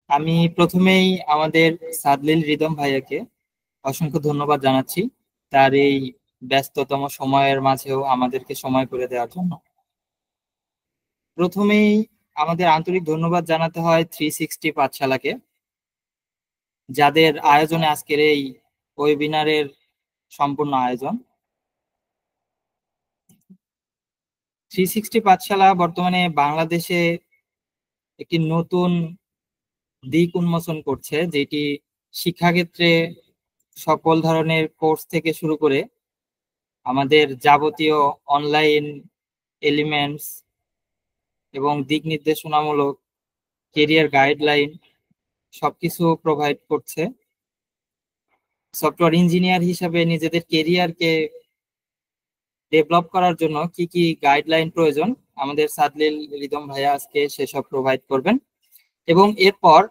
আমি প্রথমেই আমাদের সাদলিল রিদম ভাইয়াকে অসংখ্য ধন্যবাদ জানাচ্ছি তার এই ব্যস্ততম সময়ের মাঝেও আমাদেরকে সময় করে দেওয়ার জন্য। প্রথমেই আমাদের আন্তরিক ধন্যবাদ জানাতে হয় 360 পাঠশালাকে, যাদের আয়োজনে আজকের এই ওয়েবিনারের সম্পূর্ণ আয়োজন। 360 পাঠশালা বর্তমানে বাংলাদেশে একটি নতুন দিক উন্মোচন করছে, যেটি শিক্ষাক্ষেত্রে সকল ধরনের কোর্স থেকে শুরু করে আমাদের যাবতীয় অনলাইন এলিমেন্টস এবং দিক নির্দেশনামূলক কেরিয়ার গাইডলাইন সবকিছু প্রোভাইড করছে। সফটওয়্যার ইঞ্জিনিয়ার হিসাবে নিজেদের কেরিয়ারকে ডেভেলপ করার জন্য কি কি গাইডলাইন প্রয়োজন আমাদের সাদলিল রিদম ভাইয়া আজকে সেসব প্রোভাইড করবেন, এবং এরপর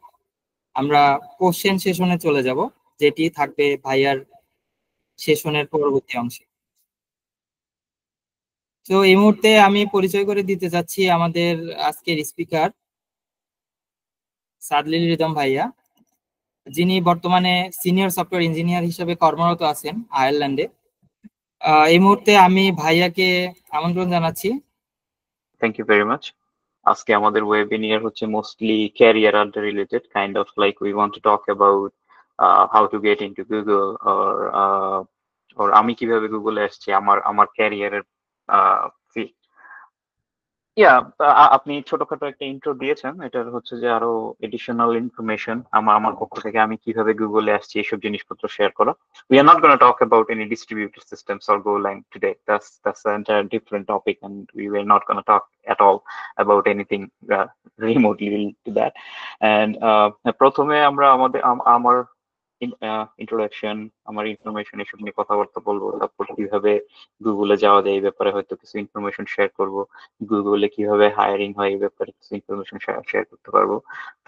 আমরা কোশ্চেন সেশনে চলে যাব, যেটি থাকবে ভাইয়ার সেশনের পরবর্তী অংশে। তো এই মুহূর্তে আমি পরিচয় করে দিতে যাচ্ছি আমাদের আজকের স্পিকার সাদলিল রিদম ভাইয়া, যিনি বর্তমানে সিনিয়র সফটওয়্যার ইঞ্জিনিয়ার হিসেবে কর্মরত আছেন আয়ারল্যান্ডে। এই মুহূর্তে আমি ভাইয়াকে আমন্ত্রণ জানাচ্ছি। Thank you very much. আজকে আমাদের ওয়েবিনার হচ্ছে mostly career related, kind of like we want to talk about how to get into Google or আমি কিভাবে গুগলে আসছি, আমার ক্যারিয়ারের ইয়া। আপনি ছোটখাটো একটা ইন্ট্রো দিয়েছেন, এটা হচ্ছে যে আরো এডিশনাল ইনফরমেশন আমার পক্ষ থেকে আমি কিভাবে গুগলে আসছি এইসব জিনিসপত্র শেয়ার করা। We are not going to talk about any distributed systems or Golang today. That's an entire different topic, and we were not going to talk at all about anything remotely related to that. And প্রথমে আমরা আমার introduction, আমার information এসব নিয়ে কথাবার্তা বলবো। তারপর কিভাবে গুগলে যাওয়া যায় এই ব্যাপারে হয়তো কিছু ইনফরমেশন শেয়ার করব। গুগলে কিভাবে হায়ারিং হয় এই ব্যাপারে কিছু ইনফরমেশন শেয়ার করতে পারবো।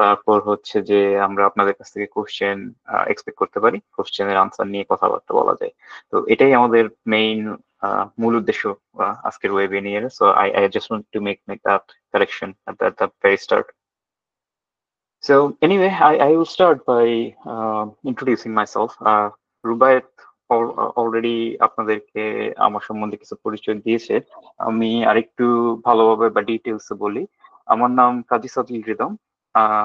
তারপর হচ্ছে যে আমরা আপনাদের কাছ থেকে কোশ্চেন এক্সপেক্ট করতে পারি, কোশ্চেনের আনসার নিয়ে কথাবার্তা বলা যায়। তো এটাই আমাদের মেইন মূল উদ্দেশ্য আজকের ওয়েবিনারে। So I just want to make that correction at the very start. So anyway, I will start by introducing myself. Rubaiyat already আপনাদেরকে আমার সম্বন্ধে কিছু পরিচয় দিয়েছে। আমি আরেকটু ভালোভাবে বা ডিটেলস বলি। আমার নাম কাজী সাদলিল রিদম।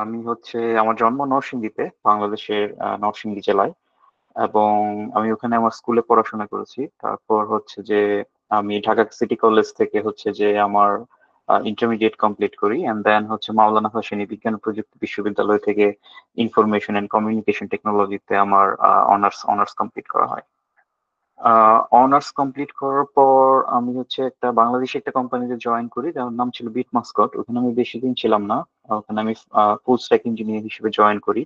আমি হচ্ছে, আমার জন্ম নরসিংদীতে, বাংলাদেশের নরসিংদী জেলায়, এবং আমি ওখানে আমার স্কুলে পড়াশোনা করেছি। তারপর হচ্ছে যে আমি ঢাকা সিটি কলেজ থেকে হচ্ছে যে আমার ইন্টারমিডিয়েট কমপ্লিট করি, এন্ড দেন হচ্ছে মাওলানা ভাসানী বিজ্ঞান ও প্রযুক্তি বিশ্ববিদ্যালয় থেকে ইনফরমেশন এন্ড কমিউনিকেশন টেকনোলজিতে আমার অনার্স কমপ্লিট করা হয়। অনার্স কমপ্লিট করার পর আমি হচ্ছে একটা বাংলাদেশে একটা কোম্পানিতে জয়েন করি, যার নাম ছিল বিট মাস্কট। ওখানে আমি বেশি দিন ছিলাম না। ওখানে আমি ফুল স্ট্যাক ইঞ্জিনিয়ার হিসেবে জয়েন করি,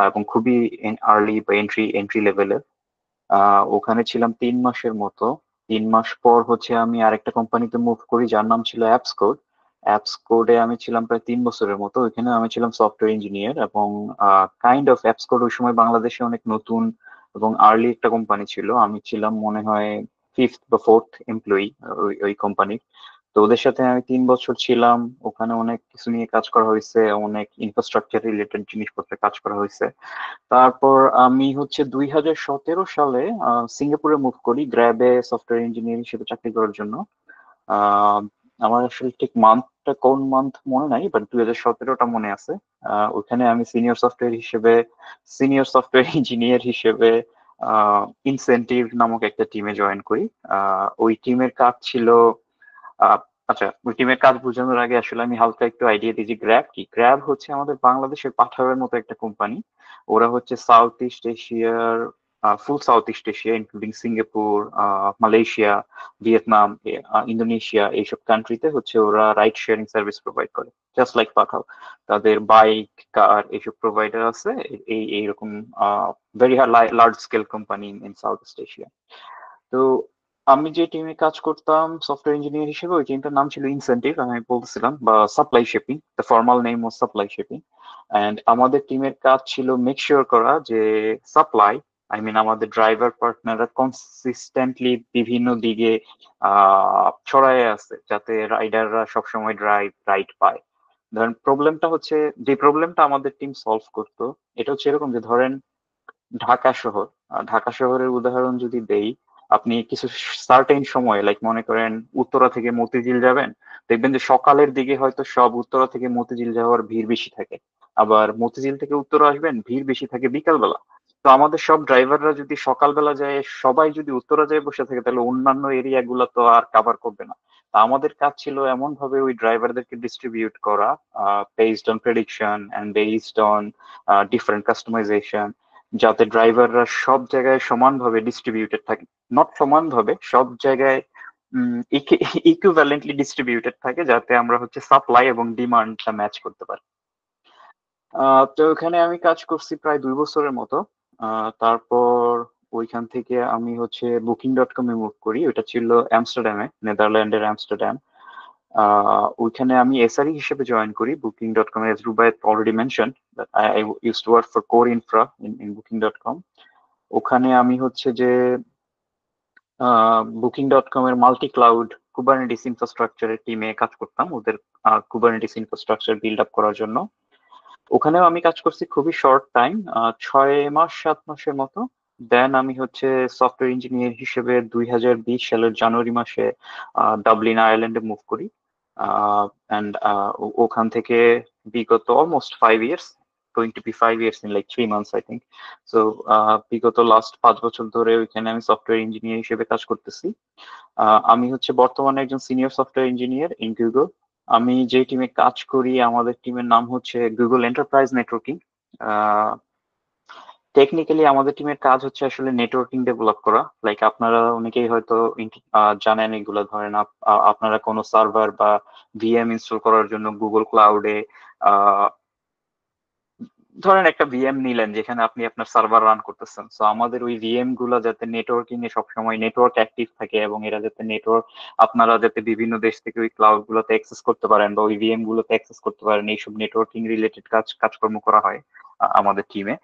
এবং খুবই আর্লি বা এন্ট্রি লেভেলের। ওখানে ছিলাম 3 মাসের মতো। 3 মাস পর হচ্ছে আমি আরেকটা কোম্পানিতে মুভ করি, যার নাম ছিল অ্যাপস কোড। অ্যাপস কোডে আমি ছিলাম প্রায় 3 বছরের মতো। ওইখানে আমি ছিলাম সফটওয়্যার ইঞ্জিনিয়ার, এবং কাইন্ড অফ অ্যাপস কোড ওই সময় বাংলাদেশে অনেক নতুন এবং আর্লি একটা কোম্পানি ছিল। আমি ছিলাম মনে হয় ফিফথ বা ফোর্থ এমপ্লয়ি ওই কোম্পানির। তো ওদের সাথে আমি 3 বছর ছিলাম। ওখানে অনেক কিছু নিয়ে কাজ করা হয়েছে, অনেক ইনফ্রাস্ট্রাকচার রিলেটেড জিনিসপত্রে কাজ করা হয়েছে। তারপর আমি হচ্ছে 2017 সালে সিঙ্গাপুরে মুভ করি গ্র্যাবে সফটওয়্যার ইঞ্জিনিয়ার হিসেবে চাকরি করার জন্য। আহ, আমার আসলে ঠিক মান্থটা কোন মান্থ মনে নাই, বাট 2017টা মনে আছে। ওখানে আমি সিনিয়র সফটওয়্যার ইঞ্জিনিয়ার হিসেবে ইনসেন্টিভ নামক একটা টিমে জয়েন করি। ওই টিমের কাজ ছিল, আহ, আচ্ছা, ওই টিমের কাজ বোঝানোর আগে আসলে আমি হালকা একটু আইডিয়া দিই যে গ্র্যাব কি। গ্র্যাব হচ্ছে আমাদের বাংলাদেশের পাঠাওয়ের মতো একটা কোম্পানি। ওরা হচ্ছে full south east Asia including Singapore, Malaysia, Vietnam, Indonesia, এইসব কান্ট্রিতে হচ্ছে ওরা রাইড শেয়ারিং সার্ভিস প্রোভাইড করে, জাস্ট লাইক পাঠাও। তাদের বাইক, কার, এইসব প্রোভাইডার আছে। এইরকম very large scale company in south east Asia. তো আমি যে টিমে কাজ করতাম সফটওয়্যার ইঞ্জিনিয়ার হিসেবে, ওই টিমটার নাম ছিল ইনসেন্টিভ, আমি বলছিলাম, বা supply shipping. The formal name was supply shipping. And আমাদের টিমের কাজ ছিল মেক শিওর করা যে সাপ্লাই, আমাদের ড্রাইভার পার্টনাররা কনসিস্টেন্টলি বিভিন্ন দিকে ছড়ায় আছে, যাতে রাইডাররা সবসময় রাইড পায়। ধরেন প্রবলেমটা হচ্ছে, যে প্রবলেমটা আমাদের টিম সলভ করতো, এটা হচ্ছে এরকম যে ধরেন ঢাকা শহর, ঢাকা শহরের উদাহরণ যদি দেই, আপনি কিছু সার্টেন সময় লাইক মনে করেন উত্তরা থেকে মতিঝিল যাবেন, দেখবেন যে সকালের দিকে হয়তো সব উত্তরা থেকে মতিঝিল যাওয়ার ভিড় বেশি থাকে, আবার মতিঝিল থেকে উত্তরা আসবেন ভিড় বেশি থাকে বিকালবেলা। তো আমাদের সব ড্রাইভাররা যদি সকালবেলা যায়, সবাই যদি উত্তরা যায় বসে থাকে, তাহলে অন্যান্য এরিয়া গুলো তো আর কভার করবে না। তা আমাদের কাজ ছিল এমন ভাবে ওই ড্রাইভারদেরকে ডিস্ট্রিবিউট করা, based on prediction and based on different customization, যাতে ড্রাইভাররা সব জায়গায় সমানভাবে ডিস্ট্রিবিউটেড থাকে, নট সমানভাবে, সব জায়গায় ইকুইভ্যালেন্টলি ডিস্ট্রিবিউটেড থাকে, যাতে আমরা হচ্ছে সাপ্লাই এবং ডিমান্ডটা ম্যাচ করতে পারি। তো ওখানে আমি কাজ করছি প্রায় 2 বছরের মতো। তারপর ওইখান থেকে আমি হচ্ছে Booking.com এ মুভ করি, ওইটা ছিল আমস্টারডামে, নেদারল্যান্ডের আমস্টারডাম। ওইখানে আমি এসআরই হিসেবে জয়েন করি Booking.com A, as Rubaiyat already mentioned that I used to work for core infra in Booking.com. ওখানে আমি হচ্ছে যে Booking.com এর মাল্টি ক্লাউড কুবারনেটিস ইনফ্রাস্ট্রাকচারের টিমে কাজ করতাম, ওদের কুবারনেটিস ইনফ্রাস্ট্রাকচার বিল্ড আপ করার জন্য। ওখানেও আমি কাজ করছি খুবই শর্ট টাইম, 6 মাস 7 মাসের মতো। দেন আমি হচ্ছে সফটওয়্যার ইঞ্জিনিয়ার হিসেবে 2020 সালের জানুয়ারি মাসে ডাবলিন আয়ারল্যান্ডে মুভ করি। অ্যান্ড ওখান থেকে বিগত almost 5 years, going to be 5 years in like 3 months I think. So বিগত লাস্ট 5 বছর ধরে ওইখানে আমি সফটওয়্যার ইঞ্জিনিয়ার হিসেবে কাজ করতেছি। আমি হচ্ছে বর্তমানে একজন senior software engineer in Google. আমি যে টিমে কাজ করি, আমাদের টিমের নাম হচ্ছে গুগল এন্টারপ্রাইজ নেটওয়ার্কিং। টেকনিক্যালি আমাদের টিমের কাজ হচ্ছে আসলে নেটওয়ার্কিং ডেভেলপ করা, লাইক আপনারা অনেকেই হয়তো জানেন এগুলো, ধরেন আপনারা কোনো সার্ভার বা ভিএম ইনস্টল করার জন্য গুগল ক্লাউডে ধরেন একটা ভিএম নিলেন যেখানে আপনি আপনার সার্ভার রান করতেছেন। সো আমাদের ওই ভিএম গুলা যাতে নেটওয়ার্কিং এ সবসময় নেটওয়ার্ক অ্যাক্টিভ থাকে, এবং এরা যাতে নেটওয়ার্ক, আপনারা যাতে বিভিন্ন দেশ থেকে ওই ক্লাউড গুলোতে অ্যাক্সেস করতে পারেন বা ওই ভিএম গুলোতে অ্যাক্সেস করতে পারেন, এইসব নেটওয়ার্কিং রিলেটেড কাজকর্ম করা হয় আমাদের টিমে।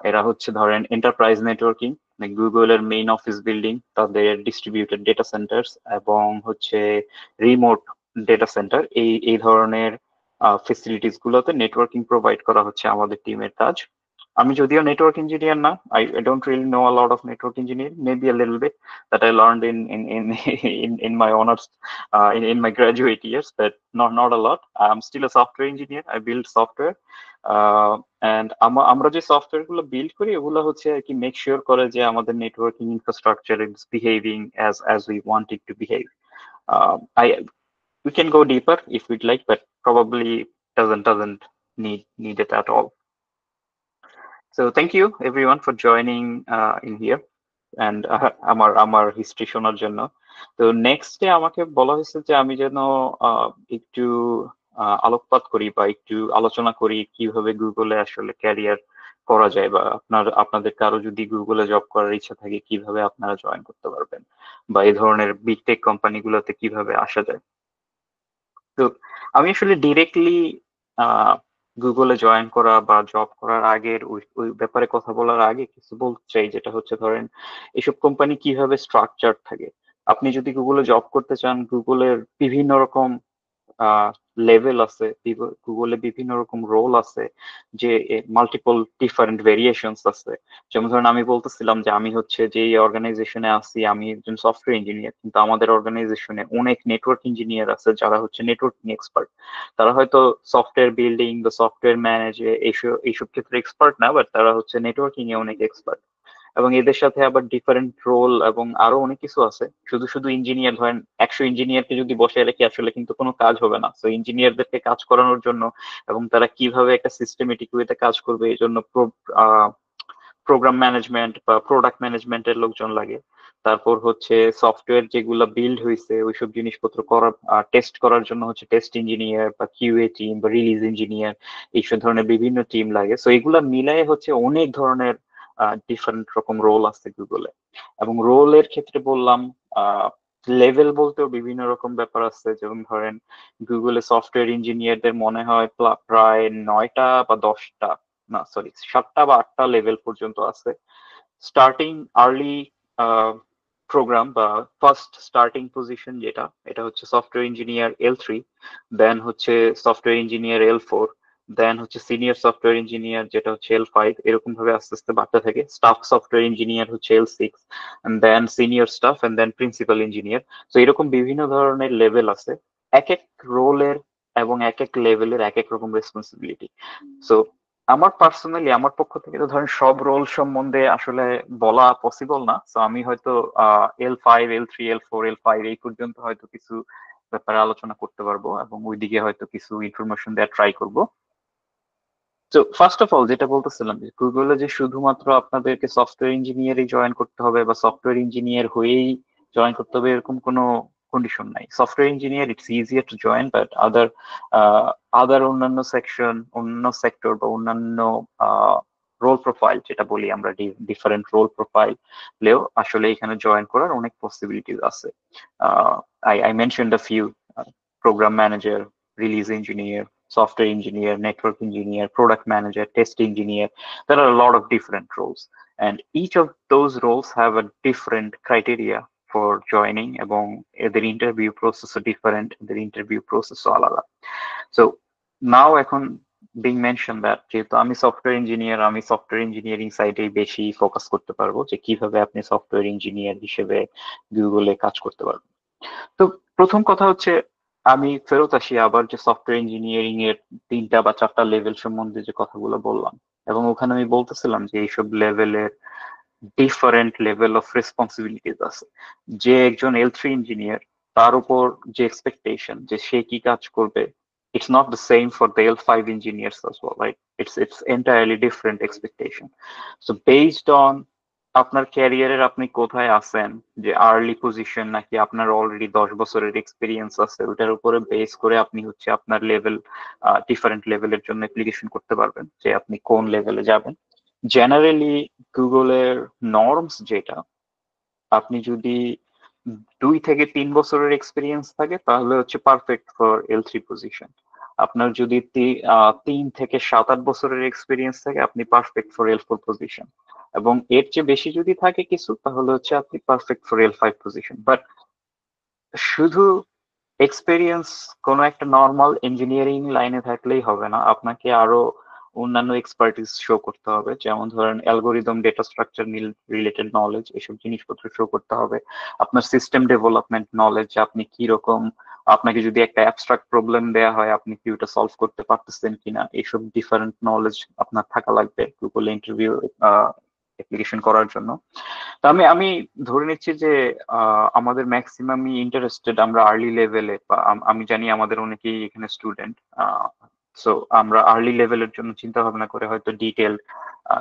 এরা হচ্ছে ধরেন এন্টারপ্রাইজ নেটওয়ার্কিং, গুগলের মেইন অফিস বিল্ডিং, তাদের ডিস্ট্রিবিউটেড ডেটা সেন্টার্স এবং হচ্ছে রিমোট ডেটা সেন্টার, এই এই ধরনের ফেসিলিটিস গুলোতে নেটওয়ার্কিং প্রোভাইড করা হচ্ছে আমাদের টিমের কাজ। আমি যদিও নেটওয়ার্ক ইঞ্জিনিয়ার না, I don't really know a lot of network engineering, maybe a little bit that I learned in my honors, in my graduate years, but not a lot. I'm still a software engineer. I build software. And আমরা যে software গুলো build করি, ওগুলো হচ্ছে আর কি make sure করে যে আমাদের networking infrastructure is behaving as we want it to behave. I We can go deeper if we'd like, but probably doesn't need it at all. So thank you everyone for joining in here and আমার history শোনার জন্য। তো নেক্সটে আমাকে বলা হয়েছে যে আমি যেন একটু আলোকপাত করি বা একটু আলোচনা করি কিভাবে গুগলে আসলে ক্যারিয়ার করা যায়, বা আপনাদের কারো যদি গুগলে জব করার ইচ্ছা থাকে কিভাবে আপনারা জয়েন করতে পারবেন, বা এই ধরনের বিগ টেক কোম্পানিগুলোতে কিভাবে আসা যায়। তো আমি আসলে ডিরেক্টলি গুগলে জয়েন করা বা জব করার আগের ওই ব্যাপারে কথা বলার আগে কিছু বলতে চাই, যেটা হচ্ছে ধরেন এসব কোম্পানি কিভাবে স্ট্রাকচার থাকে। আপনি যদি গুগলে জব করতে চান, গুগলের বিভিন্ন রকম লেভেল আছে, গুগলে বিভিন্ন রকম রোল আছে, যে মাল্টিপল ডিফারেন্ট ভেরিয়েশনস আছে। যেমন ধরেন আমি বলতেছিলাম যে আমি হচ্ছে যে অর্গানাইজেশনে আছি, আমি একজন সফটওয়্যার ইঞ্জিনিয়ার, কিন্তু আমাদের অর্গানাইজেশনে অনেক নেটওয়ার্ক ইঞ্জিনিয়ার আছে যারা হচ্ছে নেটওয়ার্কিং এক্সপার্ট। তারা হয়তো সফটওয়্যার বিল্ডিং বা সফটওয়্যার ম্যানেজে এইসব ক্ষেত্রে এক্সপার্ট না, বাট তারা হচ্ছে নেটওয়ার্কিং এ অনেক এক্সপার্ট। এবং এদের সাথে আবার ডিফারেন্ট রোল এবং আরো অনেক কিছু আছে। শুধু শুধু ইঞ্জিনিয়ার, ধরেন 100 ইঞ্জিনিয়ারকে যদি বসে রেখে আসলে কিন্তু কোনো কাজ হবে না। তো ইঞ্জিনিয়ারদেরকে কাজ করানোর জন্য এবং তারা কিভাবে একটা সিস্টেমেটিক ওয়েতে কাজ করবে, এই জন্য প্রোগ্রাম ম্যানেজমেন্ট বা প্রোডাক্ট ম্যানেজমেন্টের লোকজন লাগে। তারপর হচ্ছে সফটওয়্যার যেগুলো বিল্ড হয়েছে ওইসব জিনিসপত্র করার, টেস্ট করার জন্য হচ্ছে টেস্ট ইঞ্জিনিয়ার বা কিউএ টিম বা রিলিজ ইঞ্জিনিয়ার, এইসব ধরনের বিভিন্ন টিম লাগে। সো এগুলা মিলাই হচ্ছে অনেক ধরনের ডিফারেন্ট রকম রোল আছে গুগলে। এবং রোলের ক্ষেত্রে বললাম, লেভেল বলতেও বিভিন্ন রকম ব্যাপার আছে। যেমন ধরেন গুগলে সফটওয়্যার ইঞ্জিনিয়ারদের মনে হয় প্রায় 9টা বা 10টা, না সরি 7টা বা 8টা লেভেল পর্যন্ত আছে। স্টার্টিং আর্লি প্রোগ্রাম বা ফার্স্ট স্টার্টিং পজিশন যেটা, এটা হচ্ছে সফটওয়্যার ইঞ্জিনিয়ার L3, দেন হচ্ছে সফটওয়্যার ইঞ্জিনিয়ার L4, দেন হচ্ছে সিনিয়র সফটওয়্যার ইঞ্জিনিয়ার যেটা হচ্ছে L5, এরকম ভাবে আস্তে আস্তে বাড়তে থাকে। স্টাফ সফটওয়্যার ইঞ্জিনিয়ার হচ্ছে L6, then senior staff and then principal engineer. তো এরকম বিভিন্ন ধরনের লেভেল আছে, এক এক রোলের এবং এক এক লেভেলের এক এক রকম রেসপন্সিবিলিটি। সো আমার পার্সোনালি আমার পক্ষ থেকে তো ধরেন সব রোল সম্বন্ধে আসলে বলা পসিবল না। তো আমি হয়তো L5, L3, L4, L5 এই পর্যন্ত হয়তো কিছু ব্যাপারে আলোচনা করতে পারবো এবং ওইদিকে হয়তো কিছু ইনফরমেশন দেওয়ার ট্রাই করব। তো ফার্স্ট অফ অল যেটা বলতেছিলাম যে গুগলে যে শুধুমাত্র আপনাদেরকে সফটওয়্যার ইঞ্জিনিয়ারই জয়েন করতে হবে বা সফটওয়্যার ইঞ্জিনিয়ার হয়েই জয়েন করতে হবে এরকম কোনো কন্ডিশন নাই। Software engineer it's easier to join, but other অন্যান্য সেকশন, অন্যান্য সেক্টর বা অন্যান্য রোল প্রোফাইল যেটা বলি আমরা, ডিফারেন্ট রোল প্রোফাইল লেও আসলে এখানে জয়েন করার অনেক পসিবিলিটিস আছে। I mentioned a few: program manager, release engineer, software engineer, network engineer, product manager, test engineer. There are a lot of different roles, and each of those roles have a different criteria for joining, এবং এদের interview process different, এদের interview process আলাদা। So now এখন being mention that যেহেতু আমি software engineer, আমি software engineering সাইডে বেশি ফোকাস করতে পারবো যে কিভাবে আপনি সফটওয়্যার ইঞ্জিনিয়ার হিসেবে গুগলে কাজ করতে পারবেন। তো প্রথম কথা হচ্ছে আমি ফেরত আসি আবার যে সফটওয়্যার ইঞ্জিনিয়ারিং এর 3টা বা 4টা লেভেল সম্বন্ধে যে কথাগুলো বললাম, এবং ওখানে আমি বলতেছিলাম যে এইসব লেভেলের ডিফারেন্ট লেভেল অফ রেসপন্সিবিলিটিস আছে। যে একজন L3 ইঞ্জিনিয়ার, তার উপর যে এক্সপেকটেশন যে সে কি কাজ করবে, it's not the same for the L5 engineers as well, right? It's entirely different expectation. So based on আপনার ক্যারিয়ারের আপনি কোথায় আছেন, যে আর্লি পজিশন নাকি আপনার অলরেডি 10 বছরের এক্সপিরিয়েন্স আছে, ওটার উপরে বেস করে আপনি হচ্ছে আপনার লেভেল, ডিফারেন্ট লেভেলের জন্য অ্যাপ্লিকেশন করতে পারবেন যে আপনি কোন লেভেলে যাবেন। জেনারেলি গুগলের নর্মস যেটা, আপনি যদি 2 থেকে 3 বছরের এক্সপিরিয়েন্স থাকে তাহলে হচ্ছে পারফেক্ট ফর L3 পজিশন। আপনার যদি 3 থেকে 7-8 বছরের এক্সপিরিয়েন্স থাকে আপনি পারফেক্ট ফর L4 পজিশন, এবং এর চেয়ে বেশি যদি থাকে কিছু তাহলে হচ্ছে আপনি perfect for L5 position. But শুধু এক্সপেরিয়েন্স কোন একটা নর্মাল ইঞ্জিনিয়ারিং লাইনে থাকলেই হবে না, আপনাকে আরো অন্যান্য এক্সপার্টিস শো করতে হবে। যেমন ধরেন algorithm, data structure related knowledge, এসব জিনিসপত্র শো করতে হবে। আপনার সিস্টেম ডেভেলপমেন্ট নলেজ, আপনি কি রকম, আপনাকে যদি একটা অ্যাবস্ট্রাক্ট প্রবলেম দেওয়া হয় আপনি কি ওটা সলভ করতে পারতেছেন কিনা, এইসব ডিফারেন্ট নলেজ আপনার থাকা লাগবে গুগল ইন্টারভিউ অ্যাপ্লিকেশন করার জন্য। তো আমি আমি ধরে নিচ্ছি যে আমাদের ম্যাক্সিমামই ইন্টারেস্টেড আমরা আর্লি লেভেলে, বা আমি জানি আমাদের অনেকেই এখানে স্টুডেন্ট। সো আমরা আর্লি লেভেলের জন্য চিন্তা ভাবনা করে হয়তো ডিটেল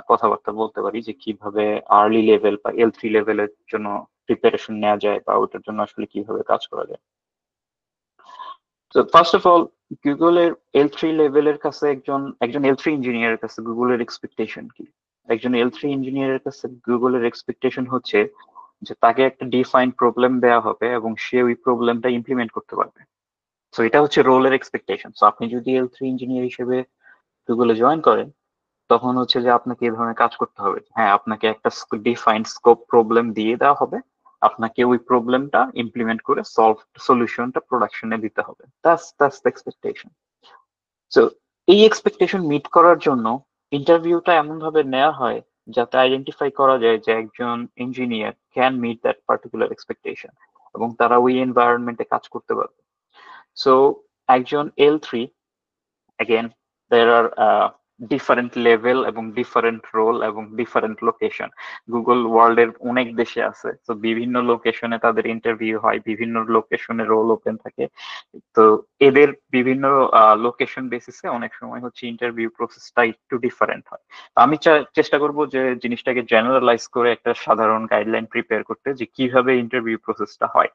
কথাবার্তা বলতে পারি যে কিভাবে আর্লি লেভেল বা L3 লেভেলের জন্য প্রিপারেশন নেওয়া যায় বা ওটার জন্য আসলে কিভাবে কাজ করা যায়। তো ফার্স্ট অফ অল গুগলের L3 লেভেলের কাছে একজন একজন L3 ইঞ্জিনিয়ারের কাছে গুগলের এক্সপেকটেশন কি? একজন L3 ইঞ্জিনিয়ারের কাছে গুগলের এক্সপেকটেশন হচ্ছে যে তাকে একটা ডিফাইন্ড প্রবলেম দেওয়া হবে এবং সে ওই প্রবলেমটা ইমপ্লিমেন্ট করতে পারবে। সো এটা হচ্ছে রোলের এক্সপেকটেশন। সো আপনি যদি L3 ইঞ্জিনিয়ার হিসেবে গুগলে জয়েন করেন তখন হচ্ছে যে আপনাকে এই ধরনের কাজ করতে হবে। হ্যাঁ, আপনাকে একটা ডিফাইন্ড স্কোপ প্রবলেম দিয়ে দেওয়া হবে, আপনাকে ওই প্রবলেমটা ইমপ্লিমেন্ট করে সলিউশনটা প্রোডাকশনে দিতে হবে। That's the expectation. সো এই এক্সপেকটেশন মিট করার জন্য ইন্টারভিউটা এমন ভাবে নেওয়া হয় যাতে আইডেন্টিফাই করা যায় যে একজন engineer can meet that particular expectation এবং তারা ওই এনভায়রনমেন্টে কাজ করতে পারবে। সো একজন L3, again there are different level এবং ডিফারেন্ট রোল এবং ডিফারেন্ট লোকেশন। গুগল ওয়ার্ল্ডের অনেক দেশে আছে, তো বিভিন্ন লোকেশনে তাদের ইন্টারভিউ হয়, বিভিন্ন লোকেশনে রোল ওপেন থাকে। তো এদের বিভিন্ন লোকেশন বেসিসে অনেক সময় হচ্ছে ইন্টারভিউ প্রসেসটা একটু ডিফারেন্ট হয়। তো আমি চেষ্টা করব যে জিনিসটাকে জেনারেলাইজ করে একটা সাধারণ গাইডলাইন প্রিপেয়ার করতে যে কিভাবে ইন্টারভিউ প্রসেসটা হয়।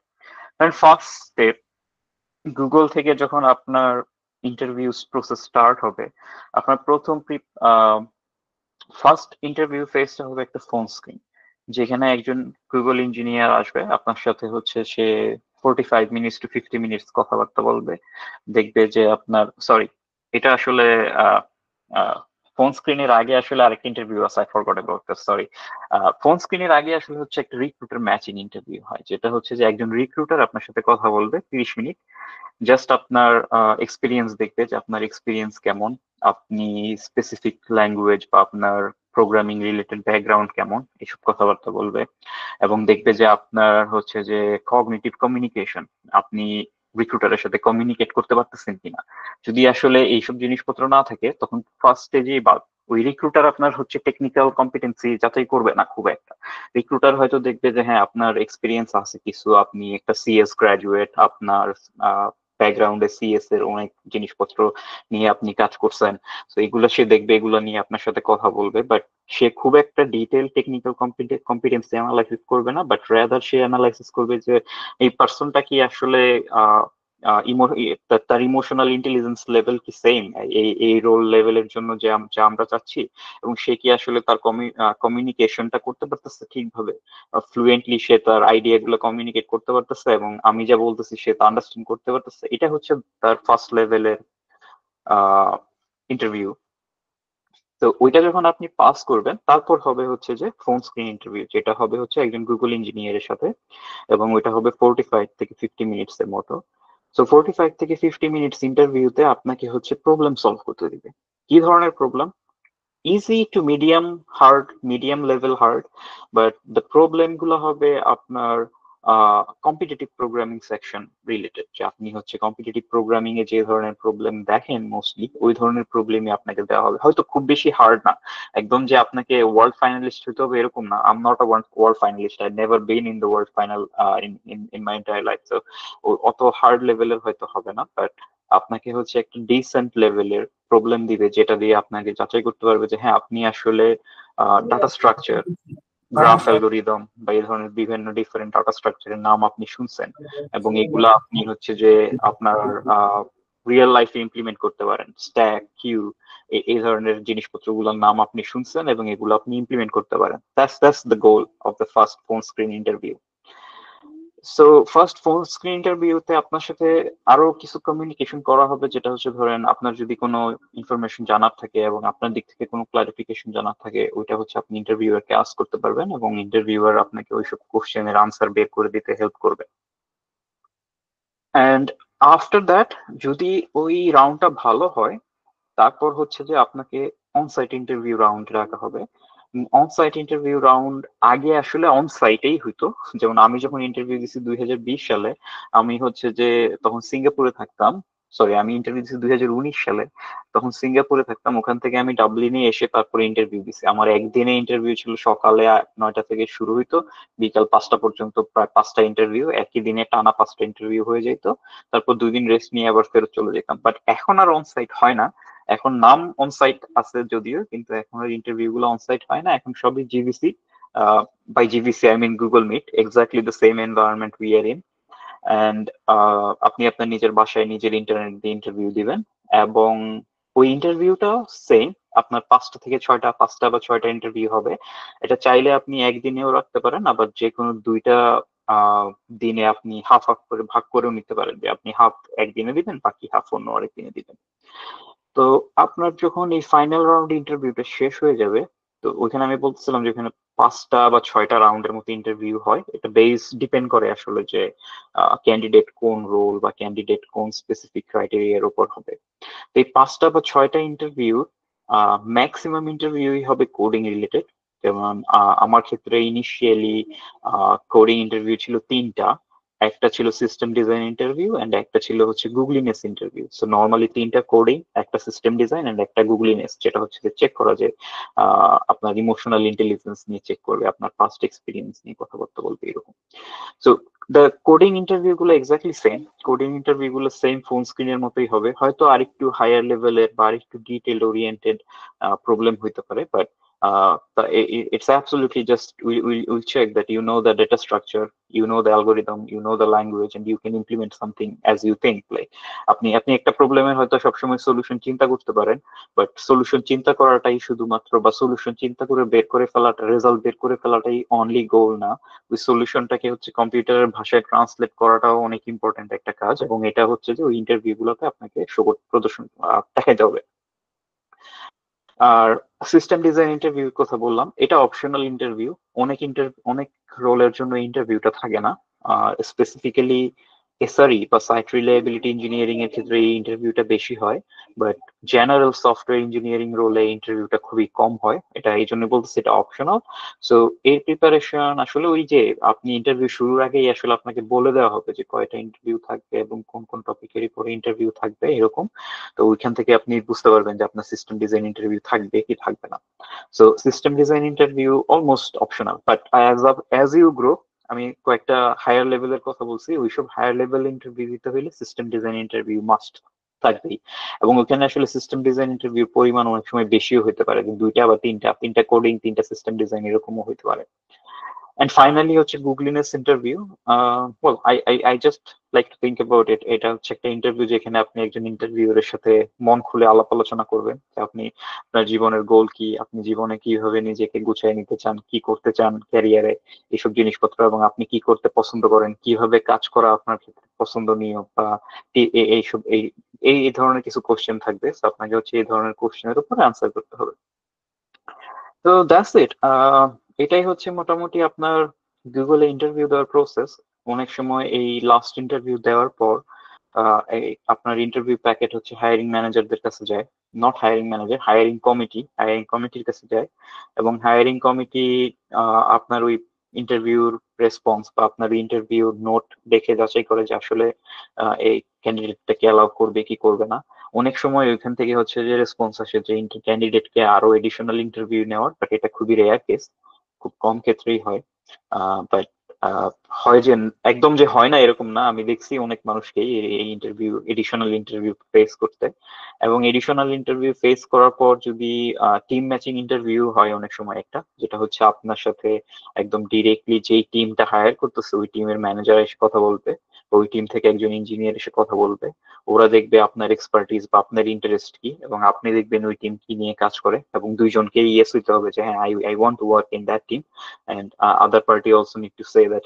কারণ ফার্স্ট স্টেপ, গুগল থেকে যখন আপনার ইন্টারভিউ প্রসেস স্টার্ট হবে, আপনার প্রথম ফার্স্ট ইন্টারভিউ ফেসটা হবে একটা ফোন স্ক্রিন, যেখানে একজন গুগল ইঞ্জিনিয়ার আসবে আপনার সাথে, হচ্ছে সে 45 to 50 মিনিটস কথাবার্তা বলবে। দেখবে যে আপনার, সরি এটা আসলে ফোন স্ক্রিনের আগে আসলে আরেকটা ইন্টারভিউ আছে, I forgot about this, sorry. Phone স্ক্রিনের আগে আসলে হচ্ছে একটা রিক্রুটার ম্যাচিং ইন্টারভিউ হয়, যেটা হচ্ছে যে একজন রিক্রুটার আপনার সাথে কথা বলবে 30 মিনিট। জাস্ট আপনার এক্সপিরিয়েন্স দেখবে যে আপনার এক্সপিরিয়েন্স কেমন, আপনি স্পেসিফিক ল্যাঙ্গুয়েজ বা আপনার প্রোগ্রামিং রিলেটেড ব্যাকগ্রাউন্ড কেমন, এসব কথাবার্তা বলবে। এবং দেখবে যে আপনার হচ্ছে যে কগনিটিভ কমিউনিকেশন, আপনি রিক্রুটারের সাথে কমিউনিকেট করতে পারতেছেন কিনা। যদি আসলে এইসব জিনিসপত্র না থাকে, তখন ফার্স্ট স্টেজেই বা ওই রিক্রুটার আপনার হচ্ছে টেকনিক্যাল কম্পিটেন্সি যাচাই করবে না খুব একটা। রিক্রুটার হয়তো দেখবে যে হ্যাঁ আপনার এক্সপিরিয়েন্স আছে কিছু, আপনি একটা সিএস গ্রাজুয়েট, আপনার ব্যাকগ্রাউন্ডে সিএস এর অনেক জিনিসপত্র নিয়ে আপনি কাজ করছেন, তো এগুলো সে দেখবে, এগুলো নিয়ে আপনার সাথে কথা বলবে। বাট সে খুব একটা ডিটেল টেকনিক্যাল কম্পিটেন্সি অ্যানালাইসিস করবে না, বাট রাদার সে অ্যানালাইসিস করবে যে এই পার্সনটা কি আসলে আহ তার ইমোশনাল ইন্টেলিজেন্স লেভেল কি সেম এই এই রোল লেভেলের জন্য যে যা আমরা চাচ্ছি, এবং সে কি আসলে তার কমিউনিকেশনটা করতে পারতেছে ঠিকভাবে, ফ্লুয়েন্টলি সে তার আইডিয়া গুলো কমিউনিকেট করতে পারতেছে, এবং আমি যা বলতেছি সে তা আন্ডারস্ট্যান্ড করতে পারতেছে। এটা হচ্ছে তার ফার্স্ট লেভেলের ইন্টারভিউ। তো ওইটা যখন আপনি পাস করবেন, তারপর হবে হচ্ছে যে ফোন স্ক্রিন ইন্টারভিউ, যেটা হবে হচ্ছে একজন গুগল ইঞ্জিনিয়ারের সাথে, এবং ওইটা হবে 45 থেকে 50 মিনিটস এর মতো। সো 45 থেকে 50 মিনিটস ইন্টারভিউতে আপনাকে হচ্ছে প্রবলেম সলভ করতে দিবে। কি ধরনের problem? Easy to medium hard, medium level hard, but the problem গুলো হবে আপনার কম্পিটিটিভ প্রোগ্রামিং সেকশন রিলেটেড। যে আপনি হচ্ছে কম্পিটিটিভ প্রোগ্রামিং এ যে ধরনের প্রবলেম দেখেন মোস্টলি, ওই ধরনের প্রবলেমই আপনাকে দেওয়া হবে। হয়তো খুব বেশি হার্ড না, একদম যে আপনাকে ওয়ার্ল্ড ফাইনালিস্ট হতে হবে এরকম না। I am not a world finalist, I never been in the world final in my entire life, তো অত হার্ড লেভেলের হয়তো হবে না, বাট আপনাকে হচ্ছে একটা ডিসেন্ট লেভেলের প্রবলেম দিবে, যেটা দিয়ে আপনাকে যাচাই করতে পারবে যে হ্যাঁ আপনি আসলে ডাটা স্ট্রাকচার, গ্রাফ অ্যালগোরিদম বা এই ধরনের বিভিন্ন ডিফারেন্ট ডাটা স্ট্রাকচারের নাম আপনি শুনছেন, এবং এগুলা আপনি হচ্ছে যে আপনার রিয়েল লাইফে ইমপ্লিমেন্ট করতে পারেন। স্ট্যাক, কিউ, এই ধরনের জিনিসপত্রগুলোর নাম আপনি শুনছেন এবং এগুলো আপনি ইমপ্লিমেন্ট করতে পারেন। That's the goal of the first phone screen interview. So first phone screen ইন্টারভিউতে আপনার সাথে আরো কিছু কমিউনিকেশন করা হবে, যেটা হচ্ছে ধরেন আপনার যদি কোনো ইনফরমেশন জানার থাকে এবং আপনার দিক থেকে কোনো ক্লারিফিকেশন জানার থাকে, ওইটা হচ্ছে আপনি ইন্টারভিউয়ারকে আস্ক করতে পারবেন, এবং ইন্টারভিউয়ার আপনাকে ওইসব কোশ্চেনের আনসার বের করে দিতে হেল্প করবে। অ্যান্ড আফটার দ্যাট, যদি ওই রাউন্ডটা ভালো হয়, তারপর হচ্ছে যে আপনাকে অনসাইট ইন্টারভিউ রাউন্ড রাখা হবে। অনসাইট ইন্টারভিউ রাউন্ড আগে আসলে অনসাইটেই হইতো। যেমন আমি যখন ইন্টারভিউ দিছি 2020 সালে, আমি হচ্ছে যে তখন সিঙ্গাপুরে থাকতাম। সরি, আমি ইন্টারভিউ দিছি 2019 সালে, তখন সিঙ্গাপুরে থাকতাম। ওখান থেকে আমি ডাবলিনে এসে তারপরে ইন্টারভিউ দিছি। আমার একদিনে ইন্টারভিউ ছিল, সকালে 9টা থেকে শুরু হইতো, বিকাল 5টা পর্যন্ত প্রায় 5টা ইন্টারভিউ, একই দিনে টানা 5টা ইন্টারভিউ হয়ে যেত। তারপর 2 দিন রেস্ট নিয়ে আবার ফেরত চলে যেতাম। বাট এখন আর অনসাইট হয় না। এখন নাম অনসাইট আছে যদিও, কিন্তু এখন আর ইন্টারভিউ গুলো অনসাইট হয় না, এখন সবই GVC. By GVC I mean Google Meet, exactly the same environment we are in. And আপনি আপনার নিজের বাসায় নিজের ইন্টারনেট দিয়ে ইন্টারভিউ দিবেন, এবং ওই ইন্টারভিউটাও সেম। আপনার 5টা থেকে 6টা, 5টা বা 6টা ইন্টারভিউ হবে। এটা চাইলে আপনি একদিনেও রাখতে পারেন, আবার যে কোনো 2টা দিনে আপনি হাফ হাফ করে ভাগ করেও নিতে পারেন, যে আপনি হাফ একদিনে দিবেন, বাকি হাফ অন্য আরেকদিনে দিবেন। তো আপনার যখন এই ফাইনাল রাউন্ড ইন্টারভিউটা শেষ হয়ে যাবে, তো ওইখানে আমি বলতেছিলাম যে ওখানে 5টা বা 6টা রাউন্ডের মতো ইন্টারভিউ হয়। এটা বেস ডিপেন্ড করে আসলে যে ক্যান্ডিডেট কোন রোল বা ক্যান্ডিডেট কোন স্পেসিফিক ক্রাইটেরিয়ার উপর হবে। তো এই 5টা বা 6টা ইন্টারভিউ, ম্যাক্সিমাম ইন্টারভিউই হবে কোডিং রিলেটেড। যেমন আমার ক্ষেত্রে ইনিশিয়ালি কোডিং ইন্টারভিউ ছিল 3টা। একটা ছিল সিস্টেম ডিজাইন ইন্টারভিউ, এন্ড একটা ছিল হচ্ছে গুগলিনেস ইন্টারভিউ। সো নর্মালি 3টা কোডিং, একটা সিস্টেম ডিজাইন, এন্ড একটা গুগলিনেস, যেটা হচ্ছে চেক করা যে আপনার ইমোশনাল ইন্টেলিজেন্স নিয়ে চেক করবে, আপনার পাস্ট এক্সপিরিয়েন্স নিয়ে কথাবার্তা বলবে, এরকম। সো দ্য কোডিং ইন্টারভিউ গুলো এক্স্যাক্টলি সেম। কোডিং ইন্টারভিউ গুলো সেম ফোন স্ক্রিনের মতোই হবে, হয়তো আরেকটু হায়ার লেভেলের বা আরেকটু ডিটেল ওরিয়েন্টেড প্রবলেম হইতে পারে, but it's absolutely just we'll check that you know the data structure, you know the algorithm, you know the language, and you can implement something as you think. Like আপনি আপনি একটা প্রবলেমের হয়তো সবসময় solution চিন্তা করতে পারেন, বাট সলিউশন চিন্তা করাটাই শুধুমাত্র, বা সলিউশন চিন্তা করে বের করে ফেলাটা, রেজাল্ট বের করে ফেলাটাই অনলি গোল না। ওই সলিউশনটাকে হচ্ছে কম্পিউটারের ভাষায় ট্রান্সলেট করাটাও অনেক ইম্পর্টেন্ট একটা কাজ, এবং এটা হচ্ছে যে ওই ইন্টারভিউ গুলোতে আপনাকে প্রদর্শন দেখা যাবে। আর সিস্টেম ডিজাইন ইন্টারভিউর কথা বললাম, এটা অপশনাল ইন্টারভিউ। অনেক রোলের জন্য ইন্টারভিউটা থাকে না। স্পেসিফিক্যালি এসআরই বা সাইট রিলায়েবিলিটি ইঞ্জিনিয়ারিং এর ক্ষেত্রে এই ইন্টারভিউটা বেশি হয়, বাট জেনারেল সফটওয়্যার ইঞ্জিনিয়ারিং রোলে ইন্টারভিউটা খুবই কম হয়। এটা এই জন্য বলতেছি এটা অপশনাল। সো এর প্রিপারেশন আসলে ওই যে আপনি ইন্টারভিউ শুরুর আগেই আসলে আপনাকে বলে দেওয়া হবে যে কয়টা ইন্টারভিউ থাকবে এবং কোন কোন টপিকের উপরে ইন্টারভিউ থাকবে এরকম। তো ওইখান থেকে আপনি বুঝতে পারবেন যে আপনার সিস্টেম ডিজাইন ইন্টারভিউ থাকবে কি থাকবে না। So system design interview almost optional, but as you grow, আমি কয়েকটা হায়ার লেভেলের কথা বলছি, ওইসব হায়ার লেভেল ইন্টারভিউ দিতে হলে সিস্টেম ডিজাইন ইন্টারভিউ মাস্ট থাকবেই। এবং ওখানে আসলে সিস্টেম ডিজাইন ইন্টারভিউ পরিমাণ অনেক সময় বেশিও হতে পারে, দুইটা বা তিনটা কোডিং, তিনটা সিস্টেম ডিজাইন এরকমও হতে পারে। And finally হচ্ছে গুগলিনেস interview. well I just like to think about it, এটা হচ্ছে একটা ইন্টারভিউ যেখানে আপনি একজন ইন্টারভিউয়ের সাথে মন খুলে আলাপ আলোচনা করবেন যে আপনি আপনার জীবনের গোল কি, আপনি জীবনে কিভাবে নিজেকে গুছিয়ে নিতে চান, কি করতে চান ক্যারিয়ারে, এইসব জিনিসপত্র, এবং আপনি কি করতে পছন্দ করেন, কিভাবে কাজ করা আপনার ক্ষেত্রে পছন্দনীয়, বা এইসব এই ধরনের কিছু কোশ্চেন থাকবে। তো আপনাকে হচ্ছে এই ধরনের কোশ্চেনের উপর আনসার করতে হবে। তো দ্যাটস ইট। এটাই হচ্ছে মোটামুটি আপনার গুগলে ইন্টারভিউ দেওয়ার প্রসেস। অনেক সময় এই লাস্ট ইন্টারভিউ দেওয়ার পর আপনার ইন্টারভিউ প্যাকেট হচ্ছে হায়ারিং ম্যানেজারদের কাছে যায়। নট হায়ারিং ম্যানেজার, হায়ারিং কমিটির কাছে যায়, এবং হায়ারিং কমিটি আপনার ওই ইন্টারভিউর রেসপন্স বা আপনার ইন্টারভিউ নোট দেখে যাচাই করে যে আসলে এই ক্যান্ডিডেটটাকে অ্যালাউ করবে কি করবে না। অনেক সময় ওইখান থেকে হচ্ছে যে রেসপন্স আসে যে ক্যান্ডিডেটকে আরো এডিশনাল ইন্টারভিউ নেওয়ার, বাট এটা খুবই রেয়ার কেস, খুব কম ক্ষেত্রেই হয়। বাট হয় যে একদম যে হয় না এরকম না, আমি দেখছি অনেক মানুষকেই এই এডিশনাল ইন্টারভিউ ফেস করতে। এবং এডিশনাল ইন্টারভিউ ফেস করার পর যদি টিম ম্যাচিং ইন্টারভিউ হয় অনেক সময় একটা, যেটা হচ্ছে আপনার সাথে একদম ডিরেক্টলি যেই টিমটা হায়ার করতেছে ওই টিমের ম্যানেজার এসে কথা বলবে, ওই টিম থেকে একজন ইঞ্জিনিয়ার এসে কথা বলবে। ওরা দেখবে আপনার এক্সপার্টিস বা আপনার ইন্টারেস্ট কি, এবং আপনি দেখবেন ওই টিম কি নিয়ে কাজ করে, এবং দুইজনকে ইয়েস হইতে হবে যে হ্যাঁ I want to work in that team, and other party also need to say that